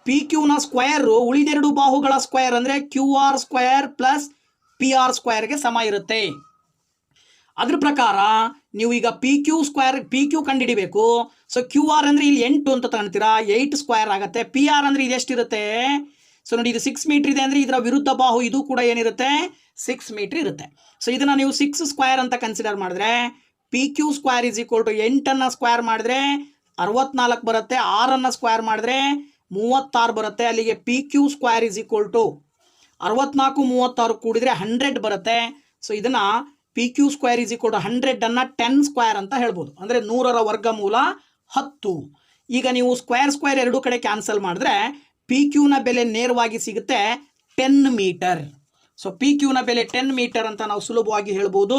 ಪಿ ಕ್ಯೂನ ಸ್ಕ್ವೇರು ಉಳಿದೆರಡು ಬಾಹುಗಳ ಸ್ಕ್ವೇರ್ ಅಂದರೆ Q R square plus P R ಸ್ಕ್ವೇರ್ಗೆ ಸಮ ಇರುತ್ತೆ. ಅದ್ರ ಪ್ರಕಾರ ನೀವು ಈಗ P Q square, P Q ಕಂಡುಹಿಡಿಬೇಕು. ಸೊ ಕ್ಯೂ ಆರ್ ಅಂದರೆ ಇಲ್ಲಿ 8 ಅಂತ ತಗೊಳ್ತೀರಾ, 8 ಸ್ಕ್ವೇರ್ ಆಗುತ್ತೆ. ಪಿ ಆರ್ ಅಂದರೆ ಇದೆಷ್ಟಿರುತ್ತೆ, ಸೊ ನೋಡಿ ಇದು 6 ಮೀಟರ್ ಇದೆ ಅಂದರೆ ಇದರ ವಿರುದ್ಧ ಬಾಹು ಇದು ಕೂಡ ಏನಿರುತ್ತೆ, 6 ಮೀಟರ್ ಇರುತ್ತೆ. ಸೊ ಇದನ್ನು ನೀವು 6 ಸ್ಕ್ವೇರ್ ಅಂತ ಕನ್ಸಿಡರ್ ಮಾಡಿದ್ರೆ P Q square is equal to 8ಅನ್ನು ಸ್ಕ್ವೇರ್ ಮಾಡಿದ್ರೆ 64 ಬರುತ್ತೆ, 6ಅನ್ನು ಸ್ಕ್ವೇರ್ ಮಾಡಿದ್ರೆ 36 ಬರುತ್ತೆ. ಅಲ್ಲಿಗೆ P Q square is equal to 64 36 ಕೂಡಿದ್ರೆ 100 ಬರುತ್ತೆ. ಸೊ ಇದನ್ನು P Q square is equal to 100ಅನ್ನು 10 ಸ್ಕ್ವೇರ್ ಅಂತ ಹೇಳ್ಬೋದು, ಅಂದರೆ 100ರ ವರ್ಗಮೂಲ 10. ಈಗ ನೀವು ಸ್ಕ್ವೇರ್ ಎರಡು ಕಡೆ ಕ್ಯಾನ್ಸಲ್ ಮಾಡಿದ್ರೆ ಪಿ ಕ್ಯೂನ ಬೆಲೆ ನೇರವಾಗಿ ಸಿಗುತ್ತೆ 10 ಮೀಟರ್. ಸೊ ಪಿ ಕ್ಯೂನ ಬೆಲೆ 10 ಮೀಟರ್ ಅಂತ ನಾವು ಸುಲಭವಾಗಿ ಹೇಳ್ಬೋದು.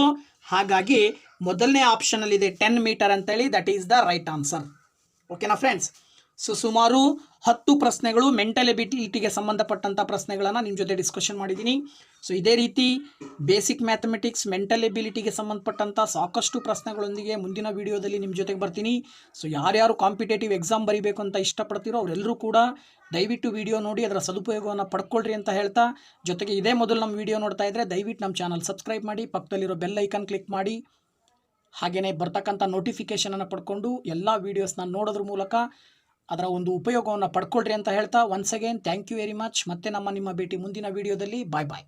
ಹಾಗಾಗಿ ಮೊದಲನೇ ಆಪ್ಷನಲ್ಲಿದೆ 10 ಮೀಟರ್ ಅಂತೇಳಿ, that is the right answer. ಓಕೆನಾ ಫ್ರೆಂಡ್ಸ್? ಸೊ ಸುಮಾರು 10 ಪ್ರಶ್ನೆಗಳು ಮೆಂಟಲ್ ಎಬಿಲಿಟಿಗೆ ಸಂಬಂಧಪಟ್ಟಂಥ ಪ್ರಶ್ನೆಗಳನ್ನು ನಿಮ್ಮ ಜೊತೆ ಡಿಸ್ಕಷನ್ ಮಾಡಿದ್ದೀನಿ. ಸೊ ಇದೇ ರೀತಿ ಬೇಸಿಕ್ ಮ್ಯಾಥಮೆಟಿಕ್ಸ್, ಮೆಂಟಲ್ ಎಬಿಲಿಟಿಗೆ ಸಂಬಂಧಪಟ್ಟಂಥ ಸಾಕಷ್ಟು ಪ್ರಶ್ನೆಗಳೊಂದಿಗೆ ಮುಂದಿನ ವಿಡಿಯೋದಲ್ಲಿ ನಿಮ್ಮ ಜೊತೆಗೆ ಬರ್ತೀನಿ. ಸೊ ಯಾರ್ಯಾರು ಕಾಂಪಿಟೇಟಿವ್ ಎಕ್ಸಾಮ್ ಬರೀಬೇಕು ಅಂತ ಇಷ್ಟಪಡ್ತೀರೋ ಅವರೆಲ್ಲರೂ ಕೂಡ ದಯವಿಟ್ಟು ವಿಡಿಯೋ ನೋಡಿ ಅದರ ಸದುಪಯೋಗವನ್ನು ಪಡ್ಕೊಳ್ರಿ ಅಂತ ಹೇಳ್ತಾ, ಜೊತೆಗೆ ಇದೇ ಮೊದಲು ನಮ್ಮ ವಿಡಿಯೋ ನೋಡ್ತಾ ಇದ್ದರೆ ದಯವಿಟ್ಟು ನಮ್ಮ ಚಾನಲ್ ಸಬ್ಸ್ಕ್ರೈಬ್ ಮಾಡಿ, ಪಕ್ಕದಲ್ಲಿರೋ ಬೆಲ್ ಐಕನ್ ಕ್ಲಿಕ್ ಮಾಡಿ, ಹಾಗೆಯೇ ಬರ್ತಕ್ಕಂಥ ನೋಟಿಫಿಕೇಷನನ್ನು ಪಡ್ಕೊಂಡು ಎಲ್ಲ ವೀಡಿಯೋಸ್ನ ನೋಡೋದ್ರ ಮೂಲಕ ಅದರ ಒಂದು ಉಪಯೋಗವನ್ನು ಪಡ್ಕೊಳ್ರಿ ಅಂತ ಹೇಳ್ತಾ, once again thank you very much. ಮತ್ತೆ ನಿಮ್ಮ ಭೇಟಿ ಮುಂದಿನ ವಿಡಿಯೋದಲ್ಲಿ. ಬಾಯ್ ಬಾಯ್.